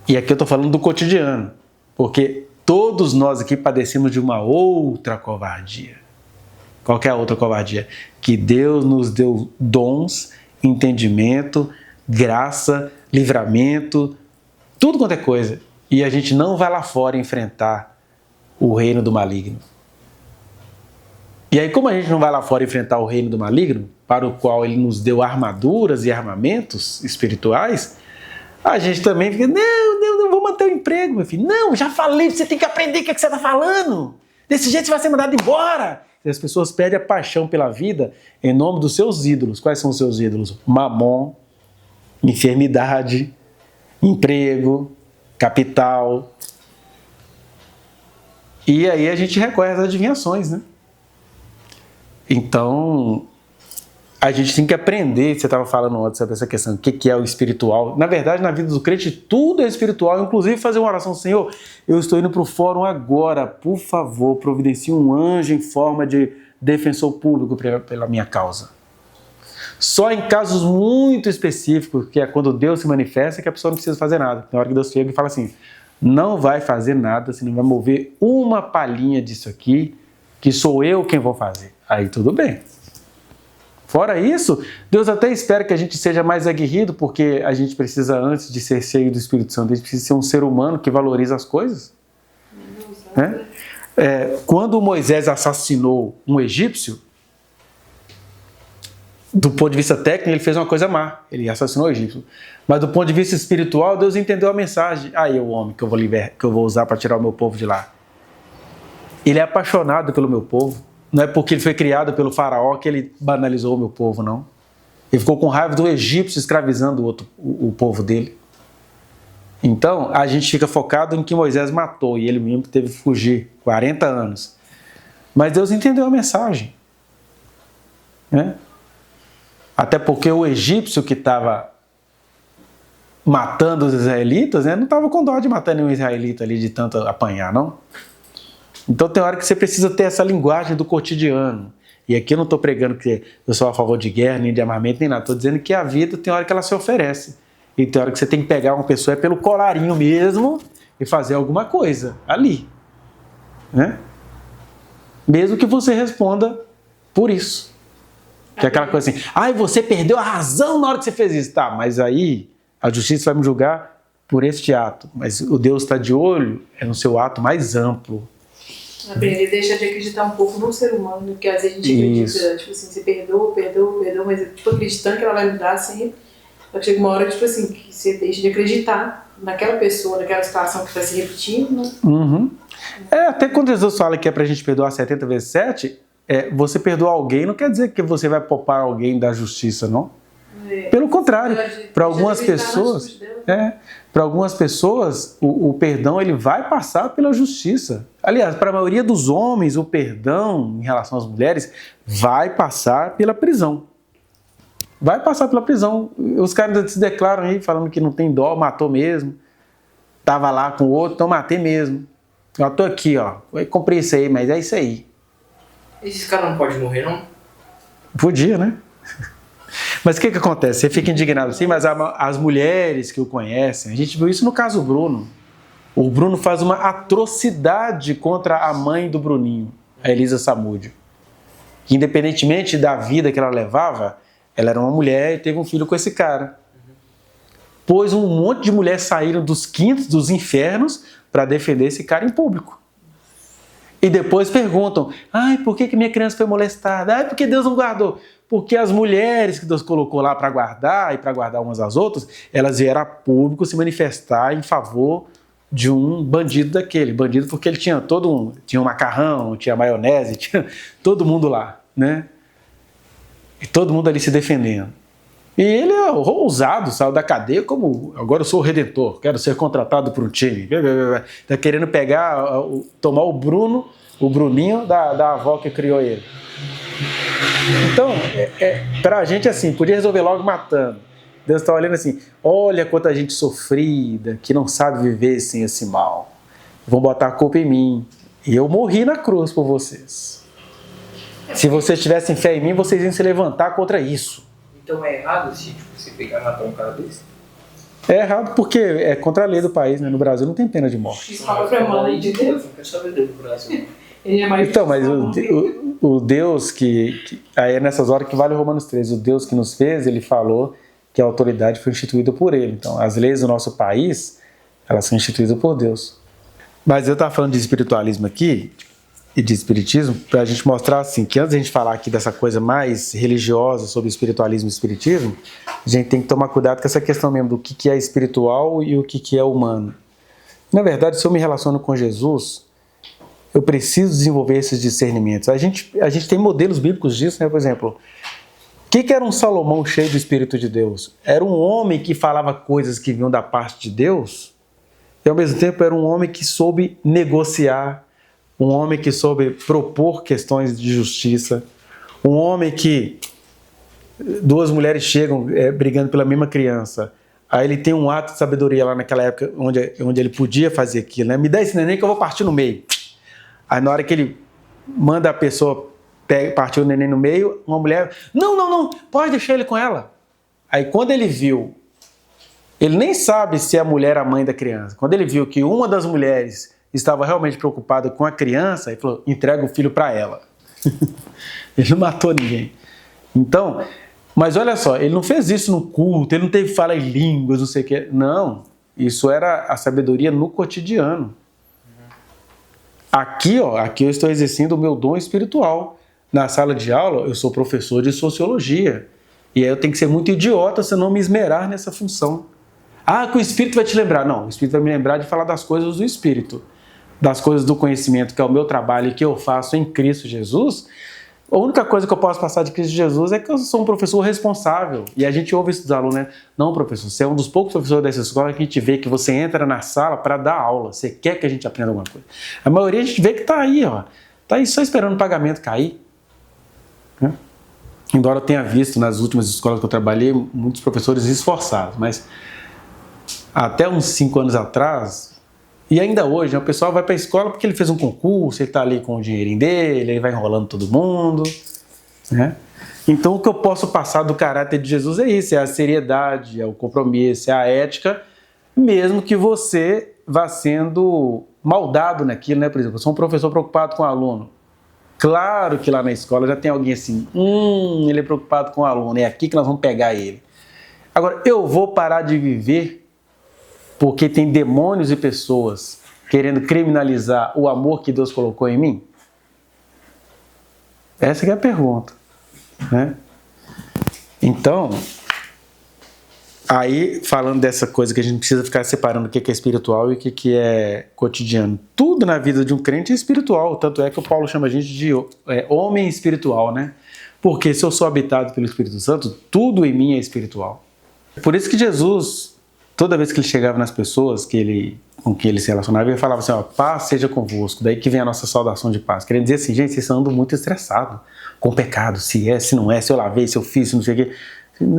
E aqui eu estou falando do cotidiano, porque todos nós aqui padecemos de uma outra covardia. Qual que é a outra covardia? Que Deus nos deu dons, entendimento, graça, livramento, tudo quanto é coisa. E a gente não vai lá fora enfrentar o reino do maligno. E aí, como a gente não vai lá fora enfrentar o reino do maligno, para o qual ele nos deu armaduras e armamentos espirituais, a gente também fica, não vou manter o emprego, meu filho. Não, já falei, você tem que aprender o que você está falando. Desse jeito você vai ser mandado embora. E as pessoas perdem a paixão pela vida em nome dos seus ídolos. Quais são os seus ídolos? Mamon, enfermidade, emprego, capital. E aí a gente recorre às adivinhações, né? Então, a gente tem que aprender, você estava falando antes sobre essa questão, o que é o espiritual. Na verdade, na vida do crente, tudo é espiritual, inclusive fazer uma oração, Senhor, eu estou indo para o fórum agora, por favor, providencie um anjo em forma de defensor público pela minha causa. Só em casos muito específicos, que é quando Deus se manifesta, que a pessoa não precisa fazer nada. Na hora que Deus chega e fala assim, não vai fazer nada, se não vai mover uma palhinha disso aqui, que sou eu quem vou fazer. Aí tudo bem. Fora isso, Deus até espera que a gente seja mais aguerrido, porque a gente precisa, antes de ser cheio do Espírito Santo, a gente precisa ser um ser humano que valoriza as coisas. Né? Quando Moisés assassinou um egípcio, do ponto de vista técnico, ele fez uma coisa má. Ele assassinou o egípcio. Mas do ponto de vista espiritual, Deus entendeu a mensagem. Aí é o homem que eu vou usar para tirar o meu povo de lá. Ele é apaixonado pelo meu povo. Não é porque ele foi criado pelo faraó que ele banalizou o meu povo, não. Ele ficou com raiva do egípcio escravizando o povo dele. Então, a gente fica focado em que Moisés matou e ele mesmo teve que fugir 40 anos. Mas Deus entendeu a mensagem. Né? Até porque o egípcio que estava matando os israelitas, né, não estava com dó de matar nenhum israelita ali de tanto apanhar, não. Então tem hora que você precisa ter essa linguagem do cotidiano. E aqui eu não estou pregando que eu sou a favor de guerra, nem de armamento, nem nada. Estou dizendo que a vida tem hora que ela se oferece. E tem hora que você tem que pegar uma pessoa pelo colarinho mesmo e fazer alguma coisa ali. Né? Mesmo que você responda por isso. Que é aquela coisa assim, você perdeu a razão na hora que você fez isso. Tá, mas aí a justiça vai me julgar por este ato. Mas o Deus está de olho no seu ato mais amplo. Ele deixa de acreditar um pouco no ser humano, porque às vezes a gente acredita, tipo assim, você perdoa, mas tipo, acreditando que ela vai mudar sempre. Mas chega uma hora, tipo assim, que você deixa de acreditar naquela pessoa, naquela situação que está se repetindo, né? Uhum. Até quando Jesus fala que é pra gente perdoar 70 vezes 7, você perdoar alguém não quer dizer que você vai poupar alguém da justiça, não. Pelo contrário, para algumas pessoas, o perdão ele vai passar pela justiça. Aliás, para a maioria dos homens, o perdão em relação às mulheres vai passar pela prisão. Vai passar pela prisão. Os caras se declaram aí, falando que não tem dó, matou mesmo. Tava lá com o outro, então matei mesmo. Eu tô aqui, eu comprei isso aí, mas é isso aí. Esse cara não pode morrer, não? Podia, né? Mas o que acontece? Você fica indignado assim, mas as mulheres que o conhecem, a gente viu isso no caso Bruno. O Bruno faz uma atrocidade contra a mãe do Bruninho, a Elisa Samúdio. Que independentemente da vida que ela levava, ela era uma mulher e teve um filho com esse cara. Pois um monte de mulheres saíram dos quintos, dos infernos, para defender esse cara em público. E depois perguntam, por que minha criança foi molestada? Porque Deus não guardou. Porque as mulheres que Deus colocou lá para guardar, e para guardar umas às outras, elas vieram a público se manifestar em favor de um bandido daquele. Bandido porque ele tinha tinha um macarrão, tinha maionese, tinha todo mundo lá, né? E todo mundo ali se defendendo. E ele é ousado, saiu da cadeia como, agora eu sou o redentor, quero ser contratado por um time. Está querendo tomar o Bruninho da avó que criou ele. Então, para a gente assim, podia resolver logo matando. Deus está olhando assim, olha quanta gente sofrida, que não sabe viver sem esse mal. Vão botar a culpa em mim. E eu morri na cruz por vocês. Se vocês tivessem fé em mim, vocês iam se levantar contra isso. Então é errado se você pegar e matar um cara desse? É errado porque é contra a lei do país, né? No Brasil não tem pena de morte. Isso fala pra mãe de Deus. Não quero saber do Brasil. Ele é mais então, mas o Deus aí é nessas horas que vale o Romanos 13. O Deus que nos fez, ele falou que a autoridade foi instituída por ele. Então, as leis do nosso país, elas são instituídas por Deus. Mas eu estava falando de espiritualismo aqui, e de espiritismo, para a gente mostrar assim, que antes de a gente falar aqui dessa coisa mais religiosa sobre espiritualismo e espiritismo, a gente tem que tomar cuidado com essa questão mesmo do que é espiritual e o que é humano. Na verdade, se eu me relaciono com Jesus, eu preciso desenvolver esses discernimentos. A gente tem modelos bíblicos disso, né? Por exemplo, o que era um Salomão cheio do Espírito de Deus? Era um homem que falava coisas que vinham da parte de Deus, e ao mesmo tempo era um homem que soube negociar, um homem que soube propor questões de justiça, um homem que duas mulheres chegam brigando pela mesma criança, aí ele tem um ato de sabedoria lá naquela época onde ele podia fazer aquilo, né? Me dá esse neném que eu vou partir no meio. Aí na hora que ele manda a pessoa partir o neném no meio, uma mulher, não, pode deixar ele com ela. Aí quando ele viu, ele nem sabe se a mulher é a mãe da criança, quando ele viu que uma das mulheres estava realmente preocupado com a criança, ele falou, entrega o filho para ela. Ele não matou ninguém. Então, mas olha só, ele não fez isso no culto, ele não teve fala em línguas, não sei o quê. Não, isso era a sabedoria no cotidiano. Aqui eu estou exercendo o meu dom espiritual. Na sala de aula, eu sou professor de sociologia. E aí eu tenho que ser muito idiota se eu não me esmerar nessa função. Que o Espírito vai te lembrar. Não, o Espírito vai me lembrar de falar das coisas do Espírito. das coisas do conhecimento, que é o meu trabalho e que eu faço em Cristo Jesus, a única coisa que eu posso passar de Cristo Jesus é que eu sou um professor responsável. E a gente ouve isso dos alunos, né? Não, professor, você é um dos poucos professores dessa escola que a gente vê que você entra na sala para dar aula. Você quer que a gente aprenda alguma coisa. A maioria a gente vê que está aí, ó. Está aí só esperando o pagamento cair. Né? Embora eu tenha visto nas últimas escolas que eu trabalhei, muitos professores esforçados, mas até uns 5 anos atrás, e ainda hoje, né, o pessoal vai para a escola porque ele fez um concurso, ele está ali com o dinheirinho dele, ele vai enrolando todo mundo. Né? Então o que eu posso passar do caráter de Jesus é isso, é a seriedade, é o compromisso, é a ética, mesmo que você vá sendo maldado naquilo, né? Por exemplo, eu sou um professor preocupado com o aluno. Claro que lá na escola já tem alguém assim, ele é preocupado com o aluno, é aqui que nós vamos pegar ele. Agora, eu vou parar de viver porque tem demônios e pessoas querendo criminalizar o amor que Deus colocou em mim? Essa que é a pergunta. Né? Então, aí falando dessa coisa que a gente precisa ficar separando o que é espiritual e o que é cotidiano. Tudo na vida de um crente é espiritual, tanto é que o Paulo chama a gente de homem espiritual, né? Porque se eu sou habitado pelo Espírito Santo, tudo em mim é espiritual. Por isso que Jesus, toda vez que ele chegava nas pessoas com quem ele se relacionava, ele falava assim, ó, paz seja convosco. Daí que vem a nossa saudação de paz. Querendo dizer assim, gente, vocês andam muito estressados com o pecado, se é, se não é, se eu lavei, se eu fiz, se não sei o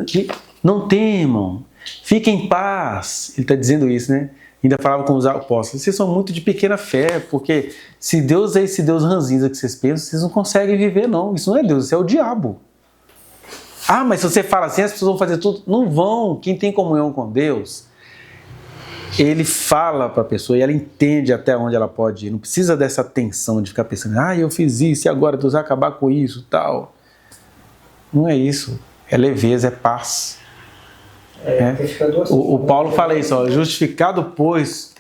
quê. Não temam, fiquem em paz. Ele está dizendo isso, né? Ainda falava com os apóstolos, vocês são muito de pequena fé, porque se Deus é esse Deus ranzinza que vocês pensam, vocês não conseguem viver não. Isso não é Deus, isso é o diabo. Ah, mas se você fala assim, as pessoas vão fazer tudo. Não vão. Quem tem comunhão com Deus, ele fala para a pessoa e ela entende até onde ela pode ir. Não precisa dessa tensão de ficar pensando, eu fiz isso e agora Deus vai acabar com isso, tal. Não é isso. É leveza, é paz. O Paulo fala isso, ó, justificado, pois,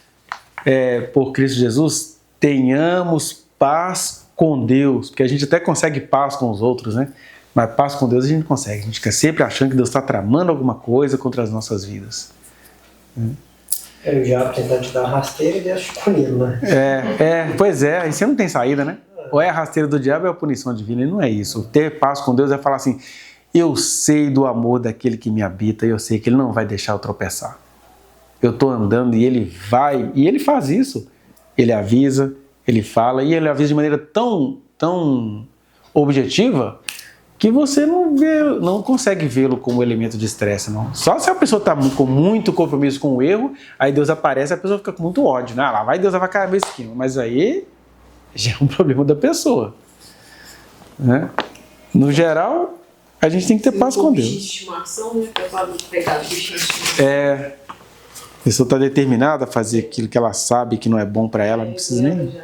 por Cristo Jesus, tenhamos paz com Deus. Porque a gente até consegue paz com os outros, né? Mas paz com Deus a gente não consegue. A gente fica sempre achando que Deus está tramando alguma coisa contra as nossas vidas. O diabo tenta te dar uma rasteira e Deus te punir, né? Pois é, aí você não tem saída, né? Ou é a rasteira do diabo ou é a punição divina, e não é isso. Ter paz com Deus é falar assim, eu sei do amor daquele que me habita e eu sei que ele não vai deixar eu tropeçar. Eu estou andando e ele vai, e ele faz isso. Ele avisa, ele fala, e ele avisa de maneira tão objetiva que você não consegue vê-lo como elemento de estresse, não. Só se a pessoa está com muito compromisso com o erro, aí Deus aparece e a pessoa fica com muito ódio. Né? Lá vai Deus vai cair a mesquinha. Mas aí já é um problema da pessoa. Né? No geral, a gente tem que ter paz com Deus. De estimação, né? Pecado de estimação. A pessoa está determinada a fazer aquilo que ela sabe que não é bom para ela, não precisa nem...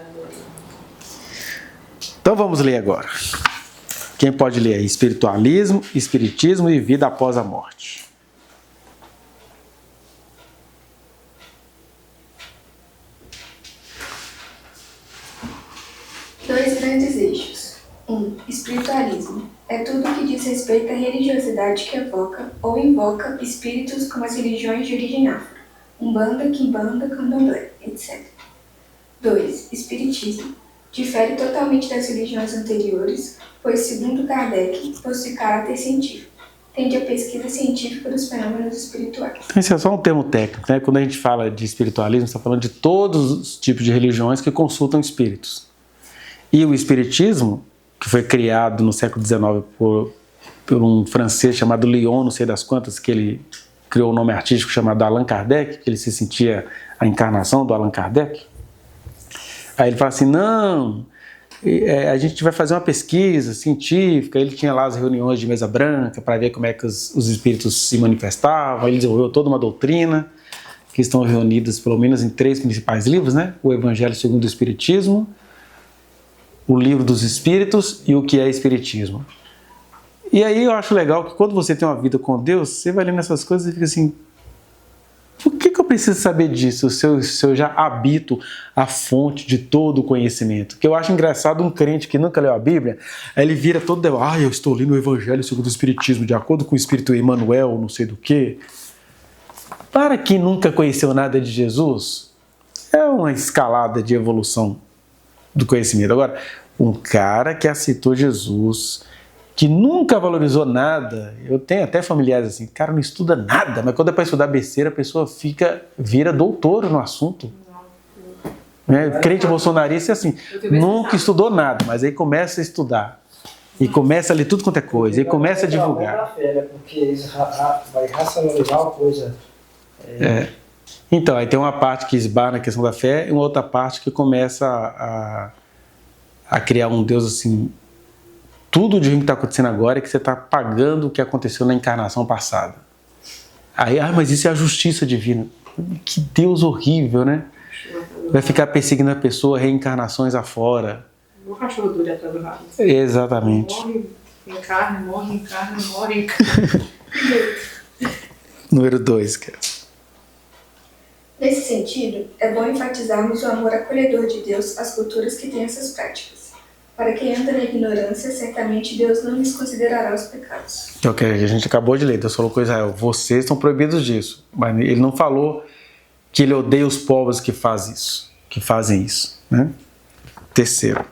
Então vamos ler agora. Quem pode ler aí? Espiritualismo, espiritismo e vida após a morte. Dois grandes eixos. 1. Espiritualismo. É tudo que diz respeito à religiosidade que evoca ou invoca espíritos como as religiões de origem afro, Umbanda, Quimbanda, Candomblé, etc. 2. Espiritismo. Difere totalmente das religiões anteriores, pois, segundo Kardec, possui caráter científico. Tende à pesquisa científica dos fenômenos espirituais. Esse é só um termo técnico, né? Quando a gente fala de espiritualismo, está falando de todos os tipos de religiões que consultam espíritos. E o espiritismo, que foi criado no século XIX por um francês chamado Leon, não sei das quantas, que ele criou um nome artístico chamado Allan Kardec, que ele se sentia a encarnação do Allan Kardec. Aí ele fala assim, não, a gente vai fazer uma pesquisa científica. Ele tinha lá as reuniões de mesa branca para ver como é que os espíritos se manifestavam. Ele desenvolveu toda uma doutrina que estão reunidas pelo menos em 3 principais livros, né? O Evangelho segundo o Espiritismo, o Livro dos Espíritos e o que é Espiritismo. E aí eu acho legal que quando você tem uma vida com Deus, você vai lendo essas coisas e fica assim, por que eu preciso saber disso se eu já habito a fonte de todo o conhecimento? Que eu acho engraçado um crente que nunca leu a Bíblia, aí ele vira todo, eu estou lendo o Evangelho segundo o Espiritismo, de acordo com o Espírito Emmanuel, não sei do quê. Para quem nunca conheceu nada de Jesus, É uma escalada de evolução do conhecimento. Agora, um cara que aceitou Jesus, que nunca valorizou nada, eu tenho até familiares assim, cara não estuda nada, mas quando é para estudar besteira, a pessoa vira doutor no assunto. Crente bolsonarista é assim, nunca estudou nada, mas aí começa a estudar. E começa a ler tudo quanto é coisa, e começa a divulgar. Porque eles vai racionalizar uma coisa. Então, aí tem uma parte que esbarra na questão da fé e uma outra parte que começa a criar um Deus assim. Tudo de ruim que está acontecendo agora é que você está pagando o que aconteceu na encarnação passada. Aí, mas isso é a justiça divina. Que Deus horrível, né? Vai ficar perseguindo a pessoa reencarnações afora. O cachorro duro atrás do rabo. Exatamente. Morre, encarna, morre. Número 2, cara. Nesse sentido, é bom enfatizarmos o amor acolhedor de Deus às culturas que têm essas práticas. Para quem anda na ignorância, certamente Deus não lhes considerará os pecados. É o que a gente acabou de ler. Deus falou com Israel, vocês estão proibidos disso. Mas ele não falou que ele odeia os povos que fazem isso. Né? Terceiro.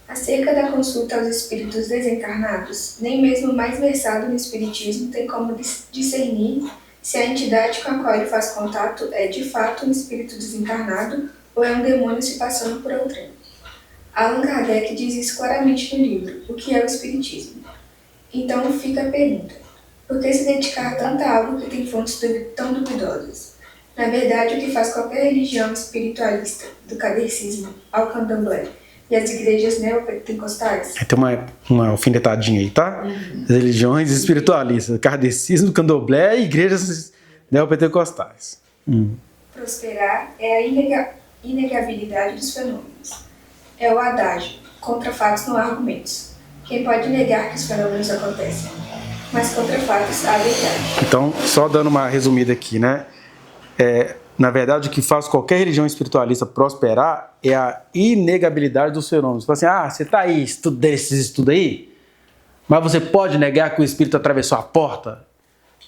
Acerca da consulta aos espíritos desencarnados, nem mesmo o mais versado no espiritismo tem como discernir se a entidade com a qual ele faz contato é de fato um espírito desencarnado ou é um demônio se passando por outrem. Allan Kardec diz isso claramente no livro, O que é o Espiritismo? Então fica a pergunta, por que se dedicar tanto a algo que tem fontes tão duvidosas? Na verdade, o que faz qualquer religião espiritualista, do kardecismo ao candomblé e as igrejas neopentecostais? Tem uma alfinetadinha aí, tá? As religiões espiritualistas, kardecismo, candomblé e igrejas neopentecostais. Prosperar é a inegabilidade dos fenômenos. É o adágio, contra fatos não há argumentos. Quem pode negar que os fenômenos acontecem? Mas contra fatos há verdade. Então, só dando uma resumida aqui, né? Na verdade, o que faz qualquer religião espiritualista prosperar é a inegabilidade dos fenômenos. Você fala assim, você está aí, estudando esses estudos aí, mas você pode negar que o Espírito atravessou a porta?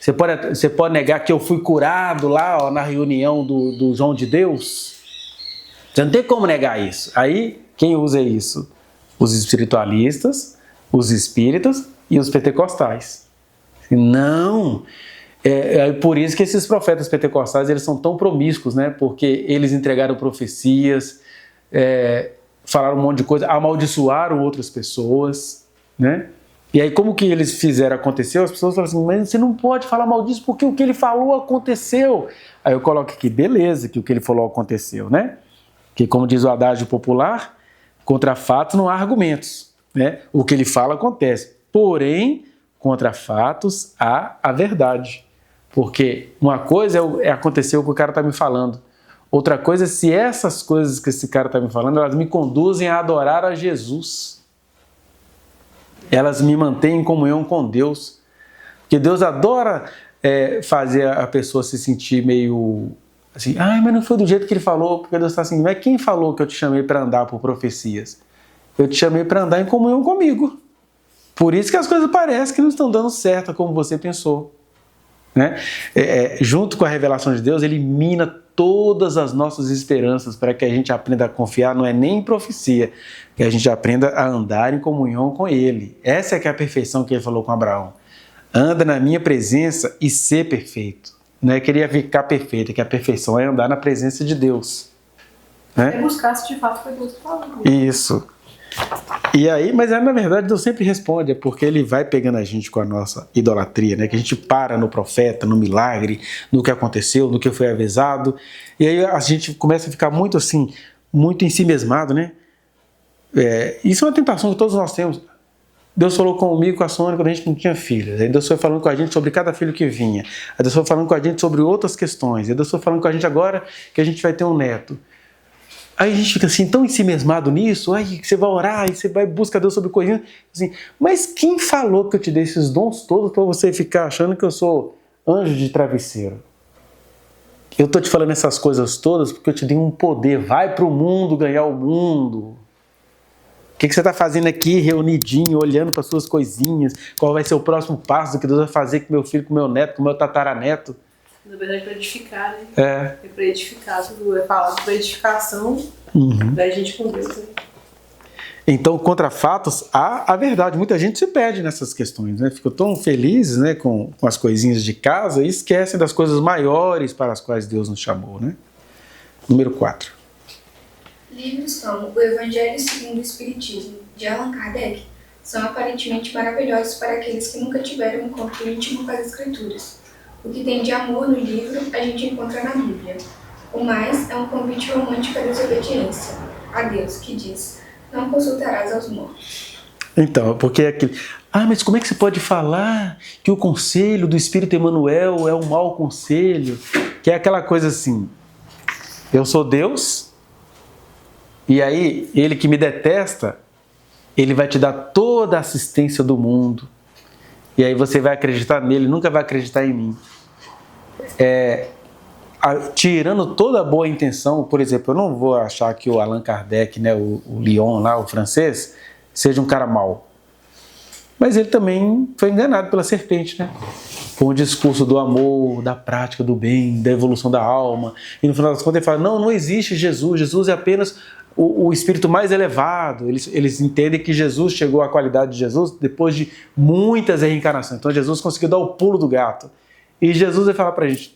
Você pode negar que eu fui curado lá na reunião do João de Deus? Você não tem como negar isso. Aí, quem usa isso? Os espiritualistas, os espíritas e os pentecostais. Não! É por isso que esses profetas pentecostais eles são tão promíscuos, né? Porque eles entregaram profecias, falaram um monte de coisa, amaldiçoaram outras pessoas, né? E aí como que eles fizeram acontecer? As pessoas falam assim, mas você não pode falar mal disso porque o que ele falou aconteceu. Aí eu coloco aqui, beleza, que o que ele falou aconteceu, né? Que como diz o adágio popular, contra fatos não há argumentos, né? O que ele fala acontece. Porém, contra fatos há a verdade. Porque uma coisa é acontecer o que o cara está me falando. Outra coisa é se essas coisas que esse cara está me falando, elas me conduzem a adorar a Jesus. Elas me mantêm em comunhão com Deus. Porque Deus adora fazer a pessoa se sentir meio assim, mas não foi do jeito que ele falou, porque Deus está assim, mas quem falou que eu te chamei para andar por profecias? Eu te chamei para andar em comunhão comigo. Por isso que as coisas parecem que não estão dando certo como você pensou. Né? Junto com a revelação de Deus, ele mina todas as nossas esperanças para que a gente aprenda a confiar, não é nem em profecia, que a gente aprenda a andar em comunhão com ele. Essa é que é a perfeição que ele falou com Abraão. Anda na minha presença e ser perfeito. Não é querer ficar perfeito, é que a perfeição é andar na presença de Deus. Né? É buscar se de fato foi Deus que falou. Isso. E aí, mas na verdade Deus sempre responde, é porque ele vai pegando a gente com a nossa idolatria, né? Que a gente para no profeta, no milagre, no que aconteceu, no que foi avisado, e aí a gente começa a ficar muito assim, muito ensimesmado, né? Isso é uma tentação que todos nós temos. Deus falou comigo, com a Sônia, quando a gente não tinha filhos. Aí Deus foi falando com a gente sobre cada filho que vinha. Aí Deus foi falando com a gente sobre outras questões. Aí Deus foi falando com a gente agora que a gente vai ter um neto. Aí a gente fica assim, tão ensimesmado nisso, aí você vai orar, e você vai buscar Deus sobre coisinhas, assim, mas quem falou que eu te dei esses dons todos para você ficar achando que eu sou anjo de travesseiro? Eu tô te falando essas coisas todas porque eu te dei um poder, vai pro mundo ganhar o mundo. O que você está fazendo aqui, reunidinho, olhando para suas coisinhas, qual vai ser o próximo passo que Deus vai fazer com meu filho, com meu neto, com meu tataraneto? Na verdade, para edificar, né? É. É para edificar, tudo é falado para edificação da gente com Deus. Né? Então, contra fatos, há a verdade. Muita gente se perde nessas questões, né? Ficam tão felizes, né, com as coisinhas de casa e esquecem das coisas maiores para as quais Deus nos chamou, né? Número 4. Livros como O Evangelho segundo o Espiritismo, de Allan Kardec, são aparentemente maravilhosos para aqueles que nunca tiveram um encontro íntimo com as Escrituras. O que tem de amor no livro, a gente encontra na Bíblia. O mais é um convite romântico à desobediência a Deus, que diz: não consultarás aos mortos. Então, porque é aquele... mas como é que você pode falar que o conselho do Espírito Emmanuel é um mau conselho? Que é aquela coisa assim, eu sou Deus, e aí ele que me detesta, ele vai te dar toda a assistência do mundo. E aí você vai acreditar nele, nunca vai acreditar em mim. Tirando toda a boa intenção, por exemplo, eu não vou achar que o Allan Kardec, né, o Lyon lá, o francês, seja um cara mau. Mas ele também foi enganado pela serpente, né? Com o discurso do amor, da prática do bem, da evolução da alma. E no final das contas ele fala, não existe Jesus, Jesus é apenas o espírito mais elevado. Eles entendem que Jesus chegou à qualidade de Jesus depois de muitas reencarnações. Então Jesus conseguiu dar o pulo do gato. E Jesus vai falar pra gente,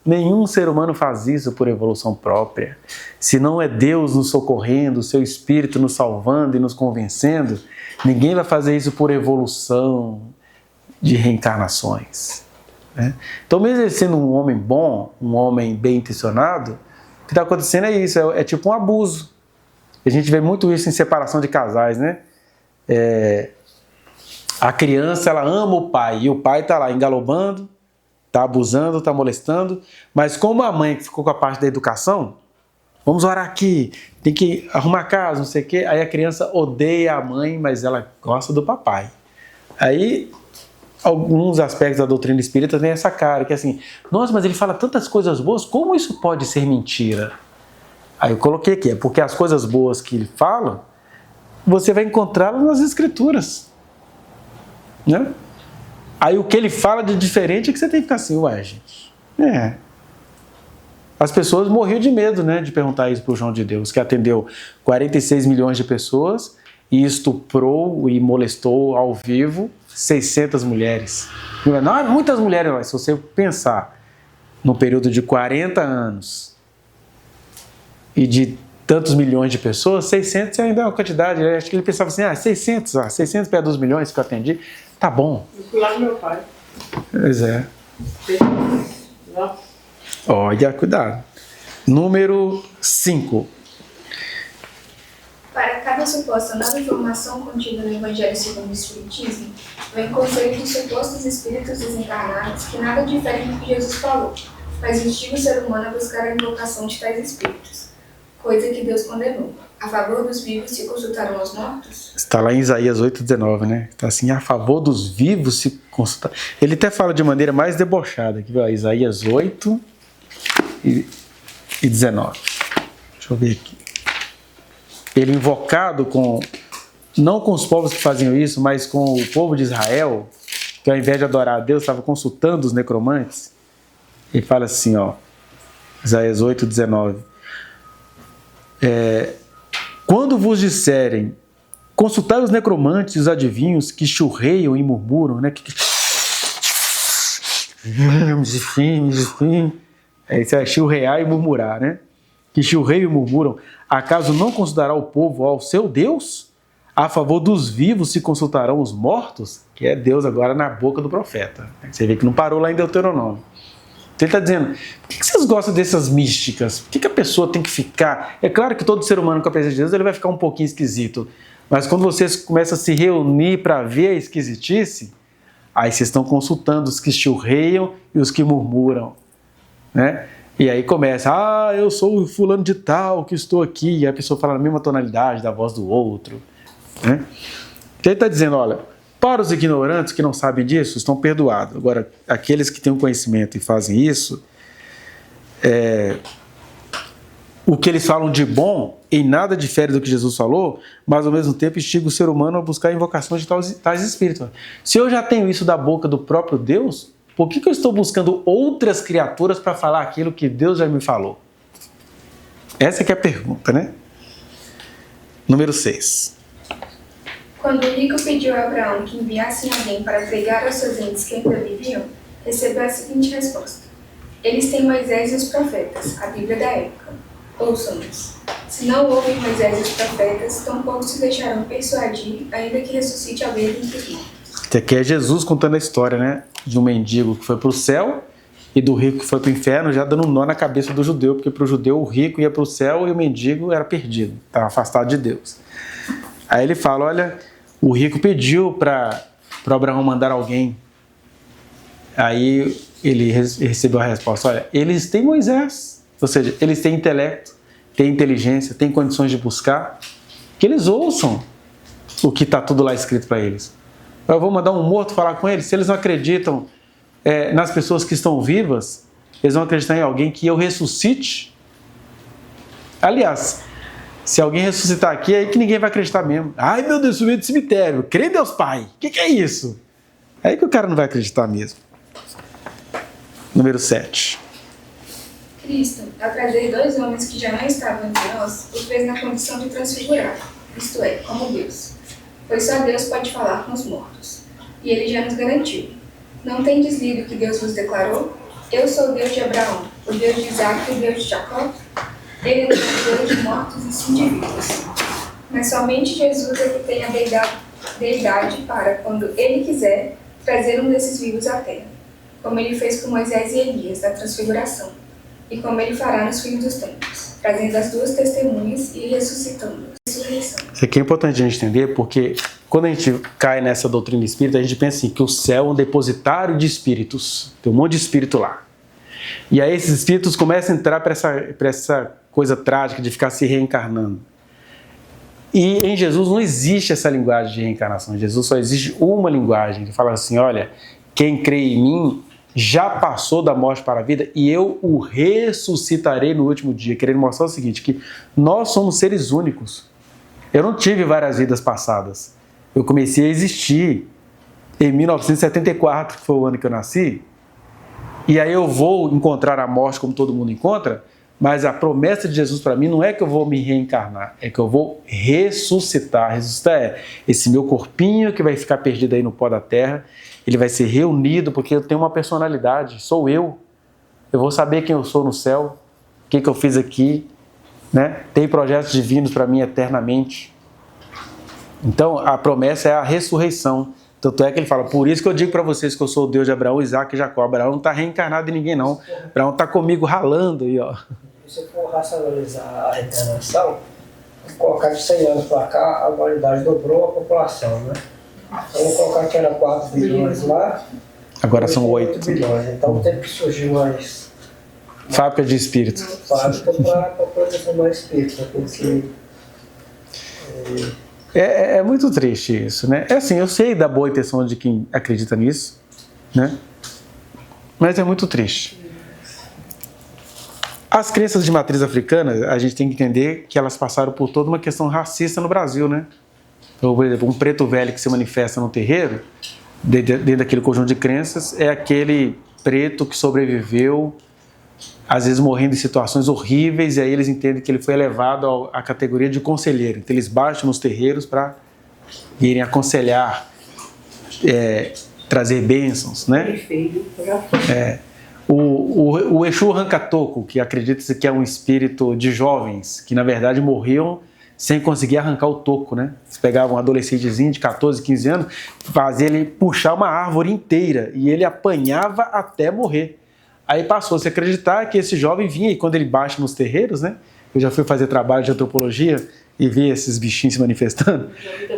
nenhum ser humano faz isso por evolução própria. Se não é Deus nos socorrendo, o seu Espírito nos salvando e nos convencendo, ninguém vai fazer isso por evolução de reencarnações. Né? Então, mesmo ele sendo um homem bom, um homem bem intencionado, o que está acontecendo é isso, é tipo um abuso. A gente vê muito isso em separação de casais, né? A criança, ela ama o pai, e o pai está lá engalobando, está abusando, está molestando, mas como a mãe ficou com a parte da educação, vamos orar aqui, tem que arrumar a casa, não sei o quê, aí a criança odeia a mãe, mas ela gosta do papai. Aí, alguns aspectos da doutrina espírita têm essa cara, que é assim, nossa, mas ele fala tantas coisas boas, como isso pode ser mentira? Aí eu coloquei aqui, é porque as coisas boas que ele fala, você vai encontrá-las nas escrituras, né? Aí o que ele fala de diferente é que você tem que ficar assim, ué, gente. As pessoas morriam de medo, né, de perguntar isso para o João de Deus, que atendeu 46 milhões de pessoas e estuprou e molestou ao vivo 600 mulheres. Não, muitas mulheres, mas se você pensar no período de 40 anos e de tantos milhões de pessoas, 600 ainda é uma quantidade. Acho que ele pensava assim, 600 perto dos milhões que eu atendi, tá bom. Eu fui lá com meu pai. Pois é. Olha, cuidado. Número 5. Para cada suposta nova informação contida no Evangelho segundo o Espiritismo, vem conselho dos supostos espíritos desencarnados que nada diferem do que Jesus falou, mas instiga o ser humano a buscar a invocação de tais espíritos, coisa que Deus condenou. A favor dos vivos se consultaram aos mortos? Está lá em Isaías 8,19, né? Está assim, a favor dos vivos se consultaram. Ele até fala de maneira mais debochada, aqui, ó, Isaías 8 e 19. Deixa eu ver aqui. Ele invocado não com os povos que faziam isso, mas com o povo de Israel, que ao invés de adorar a Deus, estava consultando os necromantes. Ele fala assim, ó, Isaías 8,19. Quando vos disserem, consultai os necromantes e os adivinhos que churreiam e murmuram, né? Isso é churrear e murmurar, né? Que churreiam e murmuram, acaso não consultará o povo ao seu Deus? A favor dos vivos se consultarão os mortos? Que é Deus agora na boca do profeta. Você vê que não parou lá em Deuteronômio. Então ele está dizendo, por que vocês gostam dessas místicas? Por que a pessoa tem que ficar... É claro que todo ser humano com a presença de Deus ele vai ficar um pouquinho esquisito. Mas quando vocês começam a se reunir para ver a esquisitice, aí vocês estão consultando os que churreiam e os que murmuram, né? E aí começa, eu sou o fulano de tal que estou aqui, e a pessoa fala na mesma tonalidade da voz do outro, né? Então ele está dizendo, olha, para os ignorantes que não sabem disso, estão perdoados. Agora, aqueles que têm o conhecimento e fazem isso, o que eles falam de bom em nada difere do que Jesus falou, mas ao mesmo tempo instiga o ser humano a buscar a invocação de tais espíritos. Se eu já tenho isso da boca do próprio Deus, Por que eu estou buscando outras criaturas para falar aquilo que Deus já me falou? Essa que é a pergunta, né? Número 6. Quando o rico pediu a Abraão que enviasse alguém para pregar aos seus entes que ainda viviam, recebeu a seguinte resposta: eles têm Moisés e os profetas, a Bíblia da época. Ouçam-nos. Se não ouvem Moisés e os profetas, tampouco se deixarão persuadir, ainda que ressuscite alguém dentre os mortos. Isso aqui é Jesus contando a história, né? De um mendigo que foi para o céu e do rico que foi para o inferno, já dando um nó na cabeça do judeu, porque para o judeu o rico ia para o céu e o mendigo era perdido, estava afastado de Deus. Aí ele fala, olha, o rico pediu para Abraão mandar alguém. Aí ele recebeu a resposta, olha, eles têm Moisés, ou seja, eles têm intelecto, têm inteligência, têm condições de buscar, que eles ouçam o que está tudo lá escrito para eles. Eu vou mandar um morto falar com eles, se eles não acreditam nas pessoas que estão vivas, eles vão acreditar em alguém que eu ressuscite. Aliás, se alguém ressuscitar aqui, é aí que ninguém vai acreditar mesmo. Ai meu Deus, subiu do cemitério, crê em Deus Pai, o que é isso? É aí que o cara não vai acreditar mesmo. Número 7. Cristo, ao trazer 2 homens que já não estavam entre nós, o fez na condição de transfigurado, isto é, como Deus. Pois só Deus pode falar com os mortos. E ele já nos garantiu. Não tendes lido o que Deus vos declarou? Eu sou o Deus de Abraão, o Deus de Isaac e o Deus de Jacó. Ele não é o Deus de mortos e sim de vivos. Mas somente Jesus é que tem a deidade para, quando ele quiser, trazer um desses vivos à terra, como ele fez com Moisés e Elias, da transfiguração, e como ele fará nos fins dos tempos, trazendo as 2 testemunhas e ressuscitando. Ressurreição. Isso aqui é importante a gente entender, porque quando a gente cai nessa doutrina espírita, a gente pensa assim, que o céu é um depositário de espíritos, tem um monte de espírito lá. E aí esses espíritos começam a entrar para essa coisa trágica de ficar se reencarnando. E em Jesus não existe essa linguagem de reencarnação, em Jesus só existe uma linguagem, que fala assim, olha, quem crê em mim já passou da morte para a vida e eu o ressuscitarei no último dia, querendo mostrar o seguinte, que nós somos seres únicos. Eu não tive várias vidas passadas. Eu comecei a existir em 1974, que foi o ano que eu nasci, e aí eu vou encontrar a morte como todo mundo encontra, mas a promessa de Jesus para mim não é que eu vou me reencarnar, é que eu vou ressuscitar. Ressuscitar é esse meu corpinho que vai ficar perdido aí no pó da terra, ele vai ser reunido porque eu tenho uma personalidade, sou eu. Eu vou saber quem eu sou no céu, o que eu fiz aqui, né? Tem projetos divinos para mim eternamente. Então, a promessa é a ressurreição. Tanto é que ele fala, por isso que eu digo para vocês que eu sou o Deus de Abraão, Isaac e Jacó. Abraão não está reencarnado em ninguém, não. Abraão está comigo ralando aí, ó. Se for racionalizar a reencarnação, colocar de 100 anos para cá, a humanidade dobrou a população, né? Então, vamos colocar que era 4 bilhões lá. Agora são 8 bilhões. Então, teve que surgir mais fábrica de espíritos. Fábrica para proteção mais espírito, porque... É muito triste isso, né? É assim, eu sei da boa intenção de quem acredita nisso, né? Mas é muito triste. As crenças de matriz africana, a gente tem que entender que elas passaram por toda uma questão racista no Brasil, né? Então, por exemplo, um preto velho que se manifesta no terreiro, dentro daquele conjunto de crenças, é aquele preto que sobreviveu, às vezes morrendo em situações horríveis, e aí eles entendem que ele foi elevado à categoria de conselheiro. Então eles baixam nos terreiros para irem aconselhar, trazer bênçãos, né? O Exu Rancatoco, que acredita-se que é um espírito de jovens, que na verdade morriam sem conseguir arrancar o toco, né? Eles pegavam um adolescentezinho de 14, 15 anos, faziam ele puxar uma árvore inteira, e ele apanhava até morrer. Aí passou a se acreditar que esse jovem vinha, e quando ele baixa nos terreiros, né? Eu já fui fazer trabalho de antropologia e vi esses bichinhos se manifestando.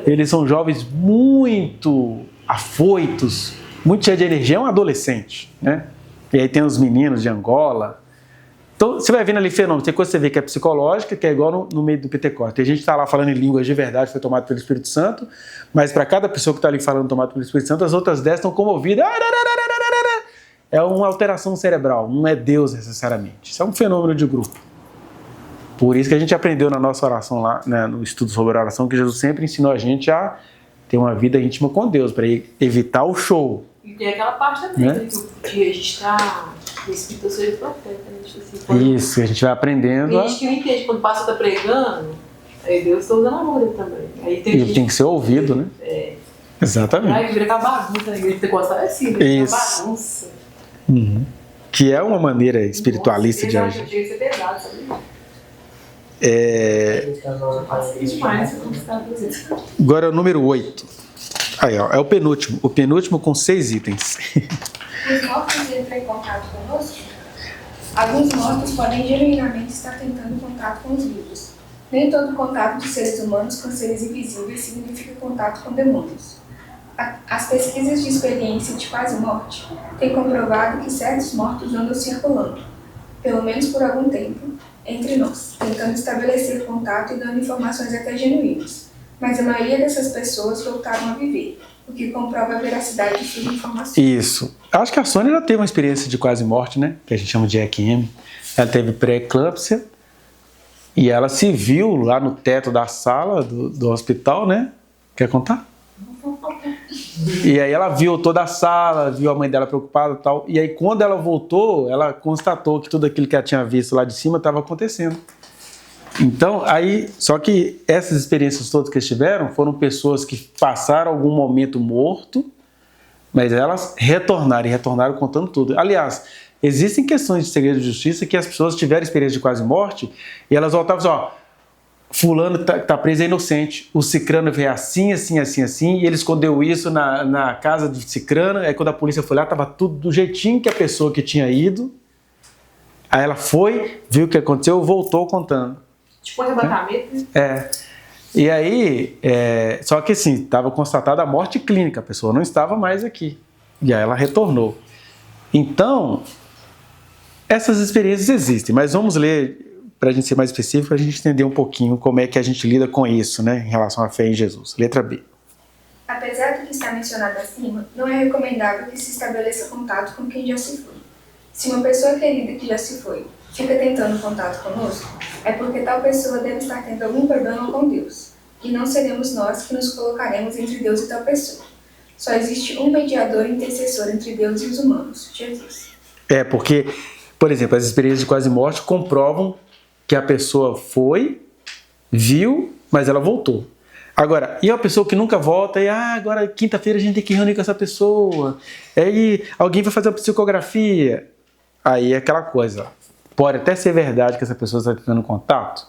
Eles são jovens muito afoitos, muito cheios de energia, é um adolescente, né? E aí tem os meninos de Angola. Então você vai vendo ali fenômenos, tem coisa que você vê que é psicológica, que é igual no meio do Pentecoste. Tem gente que está lá falando em línguas de verdade, foi tomado pelo Espírito Santo, mas para cada pessoa que está ali falando tomado pelo Espírito Santo, as outras 10 estão comovidas. É uma alteração cerebral, não é Deus necessariamente. Isso é um fenômeno de grupo. Por isso que a gente aprendeu na nossa oração lá, né, no estudo sobre a oração, que Jesus sempre ensinou a gente a ter uma vida íntima com Deus, para evitar o show. E tem aquela parte também, Né? né? De registrar o Espírito seja profeta, né? Tipo assim, quando- Isso, a gente vai aprendendo. Tem gente que não entende, quando o pastor tá pregando, aí Deus está usando a mão dele também. Aí tem Ele gente tem que ser ouvido, né? Exatamente. Aí vira aquela bagunça na igreja, você gosta assim, né? Isso. Aquela bagunça. Uhum. Que é uma maneira espiritualista de agir. Chega a ser pesado, sabe? Então, Demais, você conquistar vocês. Agora o número 8. Aí, ó, é o penúltimo. O penúltimo com 6 itens. Os mortos entram em contato conosco? Alguns mortos podem genuinamente estar tentando contato com os vivos. Nem todo contato de seres humanos com seres invisíveis significa contato com demônios. As pesquisas de experiência de quase morte têm comprovado que certos mortos andam circulando, pelo menos por algum tempo, entre nós, tentando estabelecer contato e dando informações até genuínas. Mas a maioria dessas pessoas voltaram a viver, o que comprova a veracidade de suas informações. Isso. Acho que a Sônia já teve uma experiência de quase morte, né? Que a gente chama de EQM. Ela teve pré-eclâmpsia e ela se viu lá no teto da sala do hospital, né? Quer contar? E aí ela viu toda a sala, viu a mãe dela preocupada e tal. E aí quando ela voltou, ela constatou que tudo aquilo que ela tinha visto lá de cima estava acontecendo. Então, aí, só que essas experiências todas que eles tiveram foram pessoas que passaram algum momento morto, mas elas retornaram contando tudo. Aliás, existem questões de segredo de justiça que as pessoas tiveram experiência de quase morte e elas voltavam e diziam, ó, fulano tá preso é inocente, o cicrano veio assim, e ele escondeu isso na casa do cicrano, aí quando a polícia foi lá, tava tudo do jeitinho que a pessoa que tinha ido, aí ela foi, viu o que aconteceu, voltou contando. Tipo um arrebatamento, né? É. E aí, só que assim, estava constatada a morte clínica, a pessoa não estava mais aqui. E aí ela retornou. Então, essas experiências existem, mas vamos ler, para a gente ser mais específico, para a gente entender um pouquinho como é que a gente lida com isso, né, em relação à fé em Jesus. Letra B. Apesar do que está mencionado acima, não é recomendável que se estabeleça contato com quem já se foi. Se uma pessoa querida que já se foi fica tentando contato conosco, é porque tal pessoa deve estar tendo algum problema com Deus. E não seremos nós que nos colocaremos entre Deus e tal pessoa. Só existe um mediador e intercessor entre Deus e os humanos, Jesus. Porque, por exemplo, as experiências de quase morte comprovam que a pessoa foi, viu, mas ela voltou. Agora, e a pessoa que nunca volta, e agora quinta-feira a gente tem que reunir com essa pessoa, aí alguém vai fazer uma psicografia, aí é aquela coisa, pode até ser verdade que essa pessoa está tendo contato,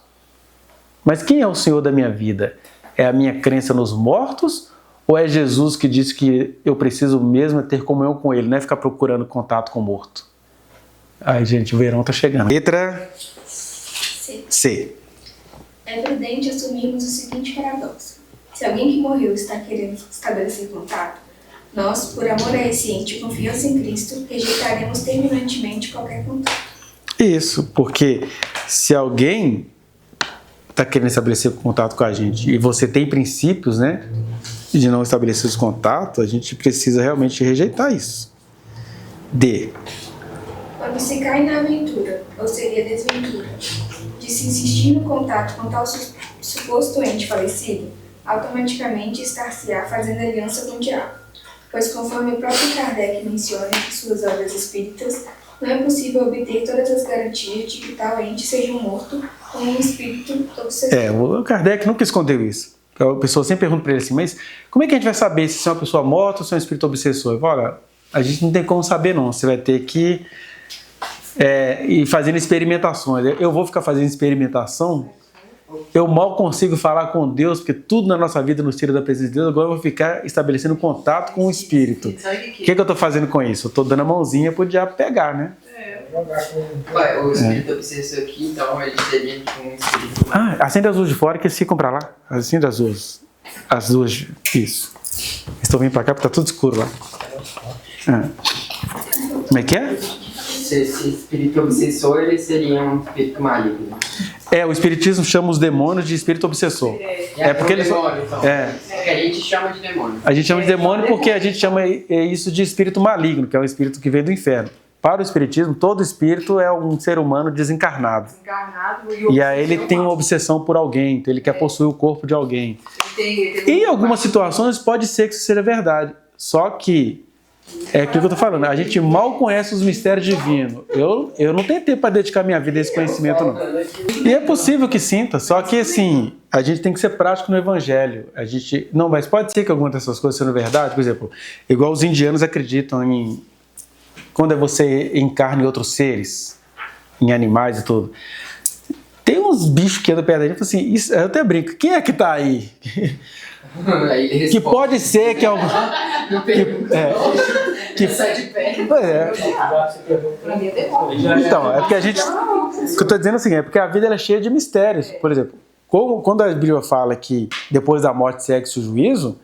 mas quem é o Senhor da minha vida? É a minha crença nos mortos ou é Jesus que disse que eu preciso mesmo ter comunhão com Ele, não é ficar procurando contato com o morto? Ai, gente, o verão tá chegando. Letra C. É prudente assumirmos o seguinte paradoxo. Se alguém que morreu está querendo estabelecer contato, nós, por amor a esse ente e confiança em Cristo, rejeitaremos terminantemente qualquer contato. Isso, porque se alguém está querendo estabelecer contato com a gente e você tem princípios, né, de não estabelecer esse contato, a gente precisa realmente rejeitar isso. D. Quando se cai na aventura, ou seria desventura, de se insistir no contato com tal suposto ente falecido, automaticamente estar-se-á fazendo aliança com o diabo. Pois conforme o próprio Kardec menciona em suas obras espíritas, não é possível obter todas as garantias de que tal ente seja um morto ou um espírito obsessor. O Kardec nunca escondeu isso. A pessoa sempre pergunta para ele assim, mas como é que a gente vai saber se é uma pessoa morta ou se é um espírito obsessor? Eu falo, olha, a gente não tem como saber não, você vai ter que ir fazendo experimentações. Eu vou ficar fazendo experimentação, eu mal consigo falar com Deus, porque tudo na nossa vida nos tira da presença de Deus, agora eu vou ficar estabelecendo contato com o Espírito. O que eu estou fazendo com isso? Eu estou dando a mãozinha para o diabo pegar, né? Ué, o espírito obsessor aqui, então, ele seria um espírito... Acende as luzes de fora que eles ficam para lá. Acende as luzes. As duas, isso. Estão vindo para cá porque está tudo escuro lá. Como é que é? Esse espírito obsessor, ele seria um espírito maligno. O espiritismo chama os demônios de espírito obsessor. Porque eles demônio, então. Que a gente chama de demônio. A gente chama de demônio porque a gente chama isso de espírito maligno, que é um espírito que vem do inferno. Para o espiritismo, todo espírito é um ser humano desencarnado. E aí ele tem uma obsessão por alguém, então ele quer possuir o corpo de alguém. Em algumas situações pode ser que isso seja verdade. Só que É aquilo que eu tô falando. A gente mal conhece os mistérios divinos. Eu não tenho tempo para dedicar minha vida a esse conhecimento, não. E é possível que sinta, só que assim, a gente tem que ser prático no evangelho. Não, mas pode ser que alguma dessas coisas sejam verdade, por exemplo, igual os indianos acreditam em quando você encarna em outros seres, em animais e tudo. Tem uns bichos que andam perto da gente e falam assim, eu até brinco, quem é que tá aí? Que pode ser que algum. Que sai de pé. Pra mim é demônio. Então, é porque a gente. O que eu tô dizendo assim, é porque a vida ela é cheia de mistérios. Por exemplo, quando a Bíblia fala que depois da morte segue-se o juízo,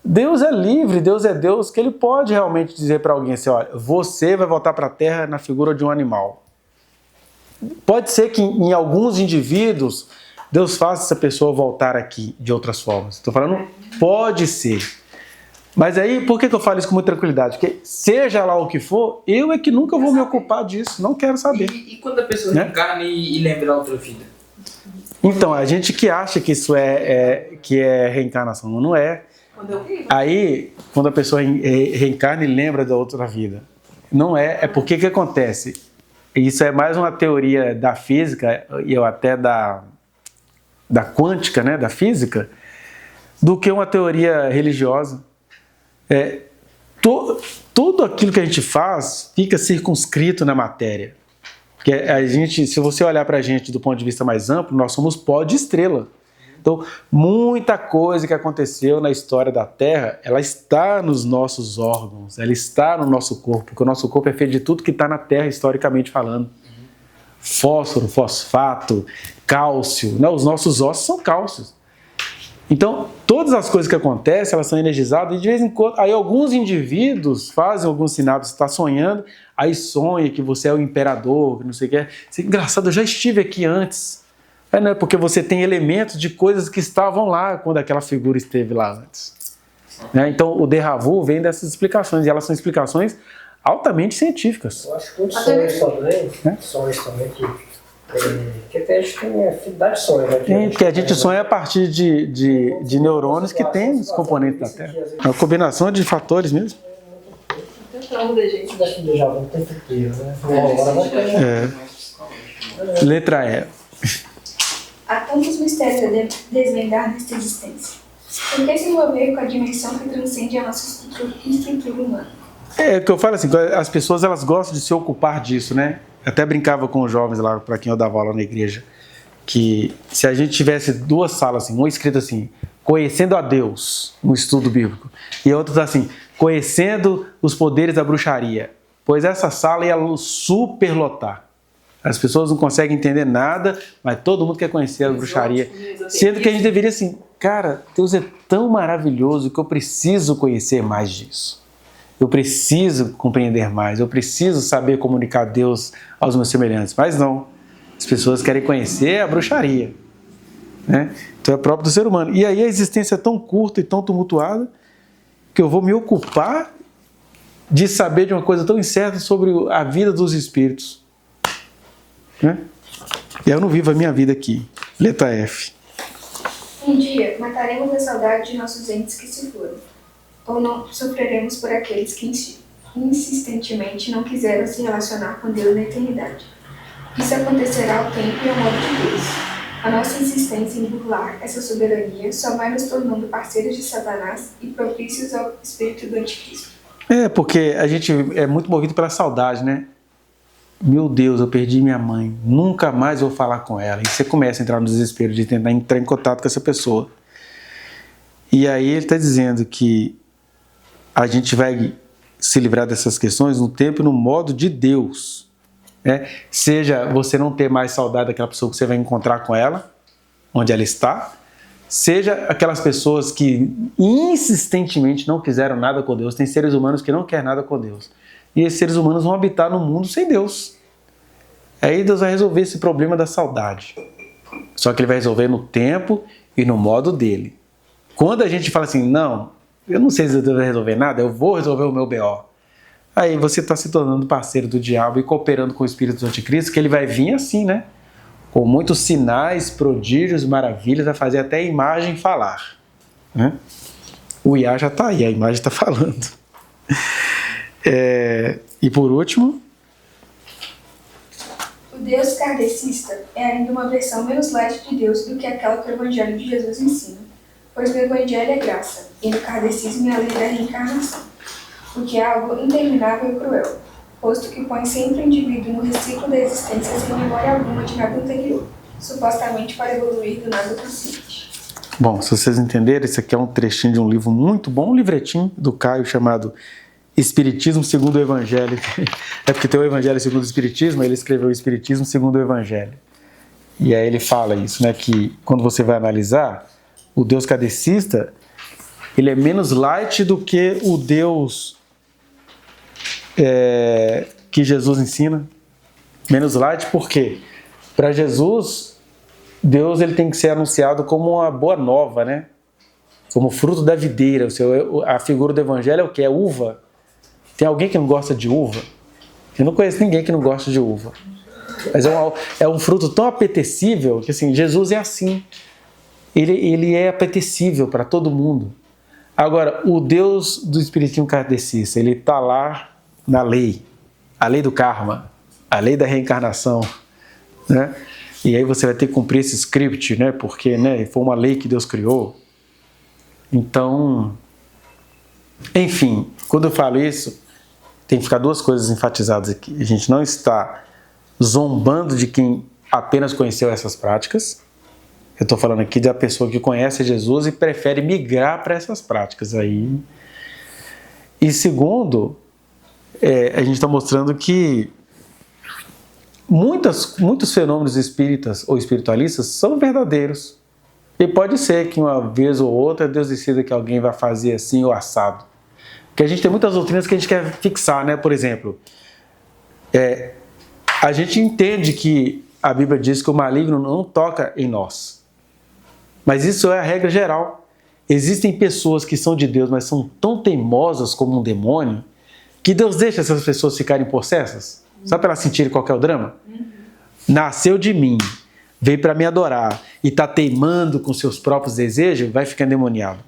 Deus é livre, Deus é Deus, que ele pode realmente dizer para alguém assim: olha, você vai voltar para a terra na figura de um animal. Pode ser que em alguns indivíduos Deus faça essa pessoa voltar aqui de outras formas. Estou falando, pode ser. Mas aí, por que eu falo isso com muita tranquilidade? Porque seja lá o que for, eu é que nunca vou me ocupar disso, não quero saber. E quando a pessoa reencarna e lembra da outra vida? Então, a gente que acha que isso que é reencarnação, não é. Aí, quando a pessoa reencarna e lembra da outra vida, não é. É porque que acontece? Isso é mais uma teoria da física, e até da quântica, né, da física, do que uma teoria religiosa. Tudo aquilo que a gente faz fica circunscrito na matéria. Porque a gente, se você olhar para a gente do ponto de vista mais amplo, nós somos pó de estrela. Então, muita coisa que aconteceu na história da Terra, ela está nos nossos órgãos, ela está no nosso corpo, porque o nosso corpo é feito de tudo que está na Terra, historicamente falando. Fósforo, fosfato, cálcio, né? Os nossos ossos são cálcios. Então, todas as coisas que acontecem, elas são energizadas, e de vez em quando, aí alguns indivíduos fazem alguns sinapses, está sonhando, aí sonha que você é o imperador, que não sei o que é. Engraçado, eu já estive aqui antes. Não é porque você tem elementos de coisas que estavam lá quando aquela figura esteve lá antes. Né? Então, o déjà vu vem dessas explicações, e elas são explicações altamente científicas. Eu acho que muitos sonhos também, que até a gente tem afinidade de sonho, né? Porque a gente sonha a partir de neurônios que tem os componentes da Terra. É uma combinação de fatores mesmo. Letra E. Há tantos mistérios a desvendar nesta existência. Por que se envolver com a dimensão que transcende a nossa estrutura humana? É o que eu falo assim, as pessoas elas gostam de se ocupar disso, né? Eu até brincava com os jovens lá, para quem eu dava aula na igreja, que se a gente tivesse duas salas, assim, uma escrita assim, conhecendo a Deus, no estudo bíblico, e a outra assim, conhecendo os poderes da bruxaria, pois essa sala ia superlotar. As pessoas não conseguem entender nada, mas todo mundo quer conhecer a bruxaria. Sendo que a gente deveria assim, cara, Deus é tão maravilhoso que eu preciso conhecer mais disso. Eu preciso compreender mais, eu preciso saber comunicar Deus aos meus semelhantes. Mas não, as pessoas querem conhecer a bruxaria. Né? Então é próprio do ser humano. E aí a existência é tão curta e tão tumultuada que eu vou me ocupar de saber de uma coisa tão incerta sobre a vida dos espíritos. Né? E eu não vivo a minha vida aqui. Letra F. Um dia mataremos a saudade de nossos entes que se foram, ou não sofreremos por aqueles que insistentemente não quiseram se relacionar com Deus na eternidade. Isso acontecerá ao tempo e ao modo de Deus. A nossa insistência em burlar essa soberania só vai nos tornando parceiros de Satanás e propícios ao espírito do anticristo. Porque a gente é muito movido pela saudade, né? Meu Deus, eu perdi minha mãe, nunca mais vou falar com ela. E você começa a entrar no desespero de tentar entrar em contato com essa pessoa. E aí ele está dizendo que a gente vai se livrar dessas questões no tempo e no modo de Deus. Né? Seja você não ter mais saudade daquela pessoa que você vai encontrar com ela, onde ela está, seja aquelas pessoas que insistentemente não quiseram nada com Deus. Tem seres humanos que não querem nada com Deus. E esses seres humanos vão habitar no mundo sem Deus. Aí Deus vai resolver esse problema da saudade. Só que Ele vai resolver no tempo e no modo dele. Quando a gente fala assim, não, eu não sei se Deus vai resolver nada, eu vou resolver o meu BO. Aí você está se tornando parceiro do diabo e cooperando com o espírito do anticristo, que ele vai vir assim, né? Com muitos sinais, prodígios, maravilhas, vai fazer até a imagem falar. Né? O IA já está aí, a imagem está falando. E por último, o Deus kardecista é ainda uma versão menos light de Deus do que aquela que o Evangelho de Jesus ensina, pois no Evangelho é graça, e no kardecismo é a lei da reencarnação, o que é algo interminável e cruel, posto que põe sempre o indivíduo no reciclo da existência sem memória alguma de nada anterior, supostamente para evoluir do nada consciente. bom, se vocês entenderem, esse aqui é um trechinho de um livro muito bom, um livretinho do Caio chamado Espiritismo segundo o Evangelho. É porque tem o Evangelho segundo o Espiritismo, ele escreveu o Espiritismo segundo o Evangelho. E aí ele fala isso, né, que quando você vai analisar, o Deus kardecista, ele é menos light do que o Deus que Jesus ensina. Menos light por quê? Para Jesus, Deus ele tem que ser anunciado como uma boa nova, né? Como fruto da videira. A figura do Evangelho é o que? É uva. Tem alguém que não gosta de uva? Eu não conheço ninguém que não gosta de uva. Mas é um fruto tão apetecível que assim, Jesus é assim. Ele é apetecível para todo mundo. Agora, o Deus do Espiritismo kardecista, ele está lá na lei. A lei do karma, a lei da reencarnação, né? E aí você vai ter que cumprir esse script, né? Porque, né, foi uma lei que Deus criou. Então, enfim, quando eu falo isso, tem que ficar duas coisas enfatizadas aqui. A gente não está zombando de quem apenas conheceu essas práticas. Eu estou falando aqui da pessoa que conhece Jesus e prefere migrar para essas práticas aí. E segundo, a gente está mostrando que muitos fenômenos espíritas ou espiritualistas são verdadeiros. E pode ser que uma vez ou outra Deus decida que alguém vai fazer assim ou assado. Porque a gente tem muitas doutrinas que a gente quer fixar, né? Por exemplo, a gente entende que a Bíblia diz que o maligno não toca em nós. Mas isso é a regra geral. Existem pessoas que são de Deus, mas são tão teimosas como um demônio, que Deus deixa essas pessoas ficarem possessas. Só para elas sentirem qual que é o drama? Nasceu de mim, veio para me adorar e está teimando com seus próprios desejos, vai ficar endemoniado.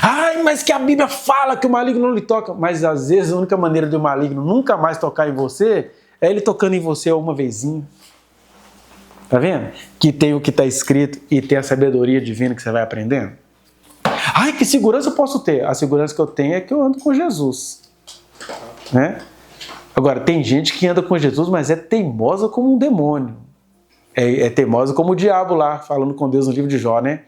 Ai, mas que a Bíblia fala que o maligno não lhe toca. Mas às vezes a única maneira do maligno nunca mais tocar em você é ele tocando em você uma vezinha. Tá vendo? Que tem o que está escrito e tem a sabedoria divina que você vai aprendendo. Ai, que segurança eu posso ter? A segurança que eu tenho é que eu ando com Jesus. Né? Agora, tem gente que anda com Jesus, mas é teimosa como um demônio. É teimosa como o diabo lá, falando com Deus no livro de Jó, né?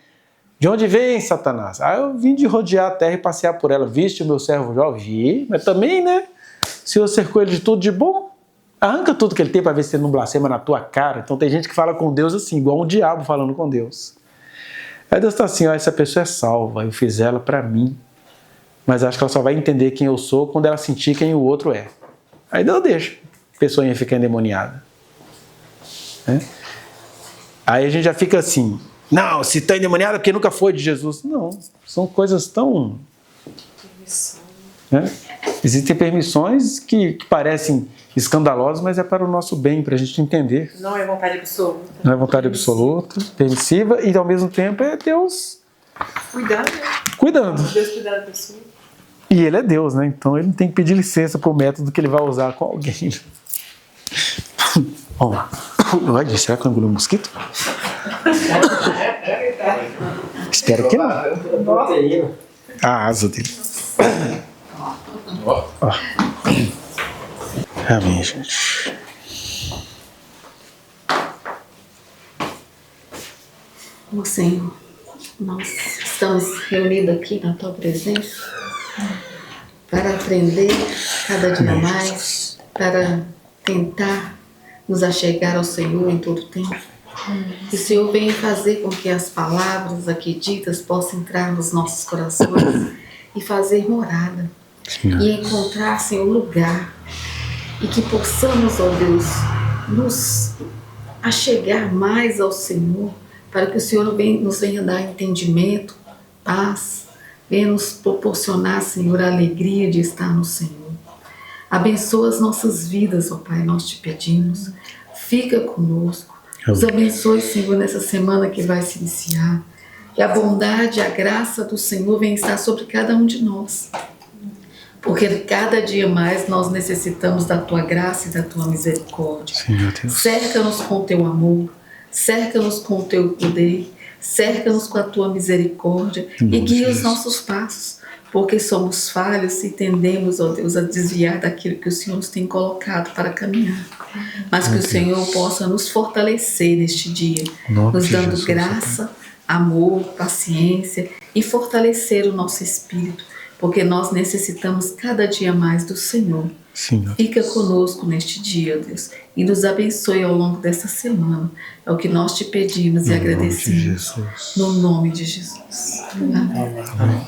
De onde vem, Satanás? Ah, eu vim de rodear a terra e passear por ela. Viste o meu servo Jó? Vi, mas também, né? O Senhor cercou ele de tudo de bom. Arranca tudo que ele tem para ver se ele não blasfema na tua cara. Então tem gente que fala com Deus assim, igual um diabo falando com Deus. Aí Deus está assim, ó, essa pessoa é salva, eu fiz ela para mim. Mas acho que ela só vai entender quem eu sou quando ela sentir quem o outro é. Aí Deus deixa a pessoa ia ficar endemoniada. Né? Aí a gente já fica assim, não, se está endemoniada é porque nunca foi de Jesus. Não, são coisas tão... Né? Existem permissões que parecem escandalosas, mas é para o nosso bem, para a gente entender. Não é vontade absoluta. Não é vontade absoluta, permissiva, e ao mesmo tempo é Deus cuidando. Deus cuidar da pessoa. E ele é Deus, né? Então ele não tem que pedir licença para o método que ele vai usar com alguém. Vamos lá. Olha, será que eu engoli um mosquito? Espero que não. A asa dele. Ó. Amém, gente. Ó Senhor, nós estamos reunidos aqui na Tua presença para aprender cada dia mais, para tentar nos achegar ao Senhor em todo tempo. Que o Senhor venha fazer com que as palavras aqui ditas possam entrar nos nossos corações e fazer morada. E encontrar, Senhor, lugar. E que possamos, ó Deus, nos achegar mais ao Senhor, para que o Senhor nos venha dar entendimento, paz, venha nos proporcionar, Senhor, a alegria de estar no Senhor. Abençoa as nossas vidas, ó Pai, nós te pedimos. Fica conosco. Nos abençoe, Senhor, nessa semana que vai se iniciar. Que a bondade e a graça do Senhor venha estar sobre cada um de nós. Porque cada dia mais nós necessitamos da Tua graça e da Tua misericórdia. Sim, meu Deus. Cerca-nos com o Teu amor, cerca-nos com o Teu poder, cerca-nos com a Tua misericórdia e guia os nossos passos, porque somos falhos e tendemos, ó Deus, a desviar daquilo que o Senhor nos tem colocado para caminhar. Mas que o Senhor possa nos fortalecer neste dia, nos dando graça, amor, paciência e fortalecer o nosso espírito, porque nós necessitamos cada dia mais do Senhor. Sim, Fica conosco neste dia, Deus, e nos abençoe ao longo dessa semana. É o que nós te pedimos e agradecemos. No nome de Jesus. Amém.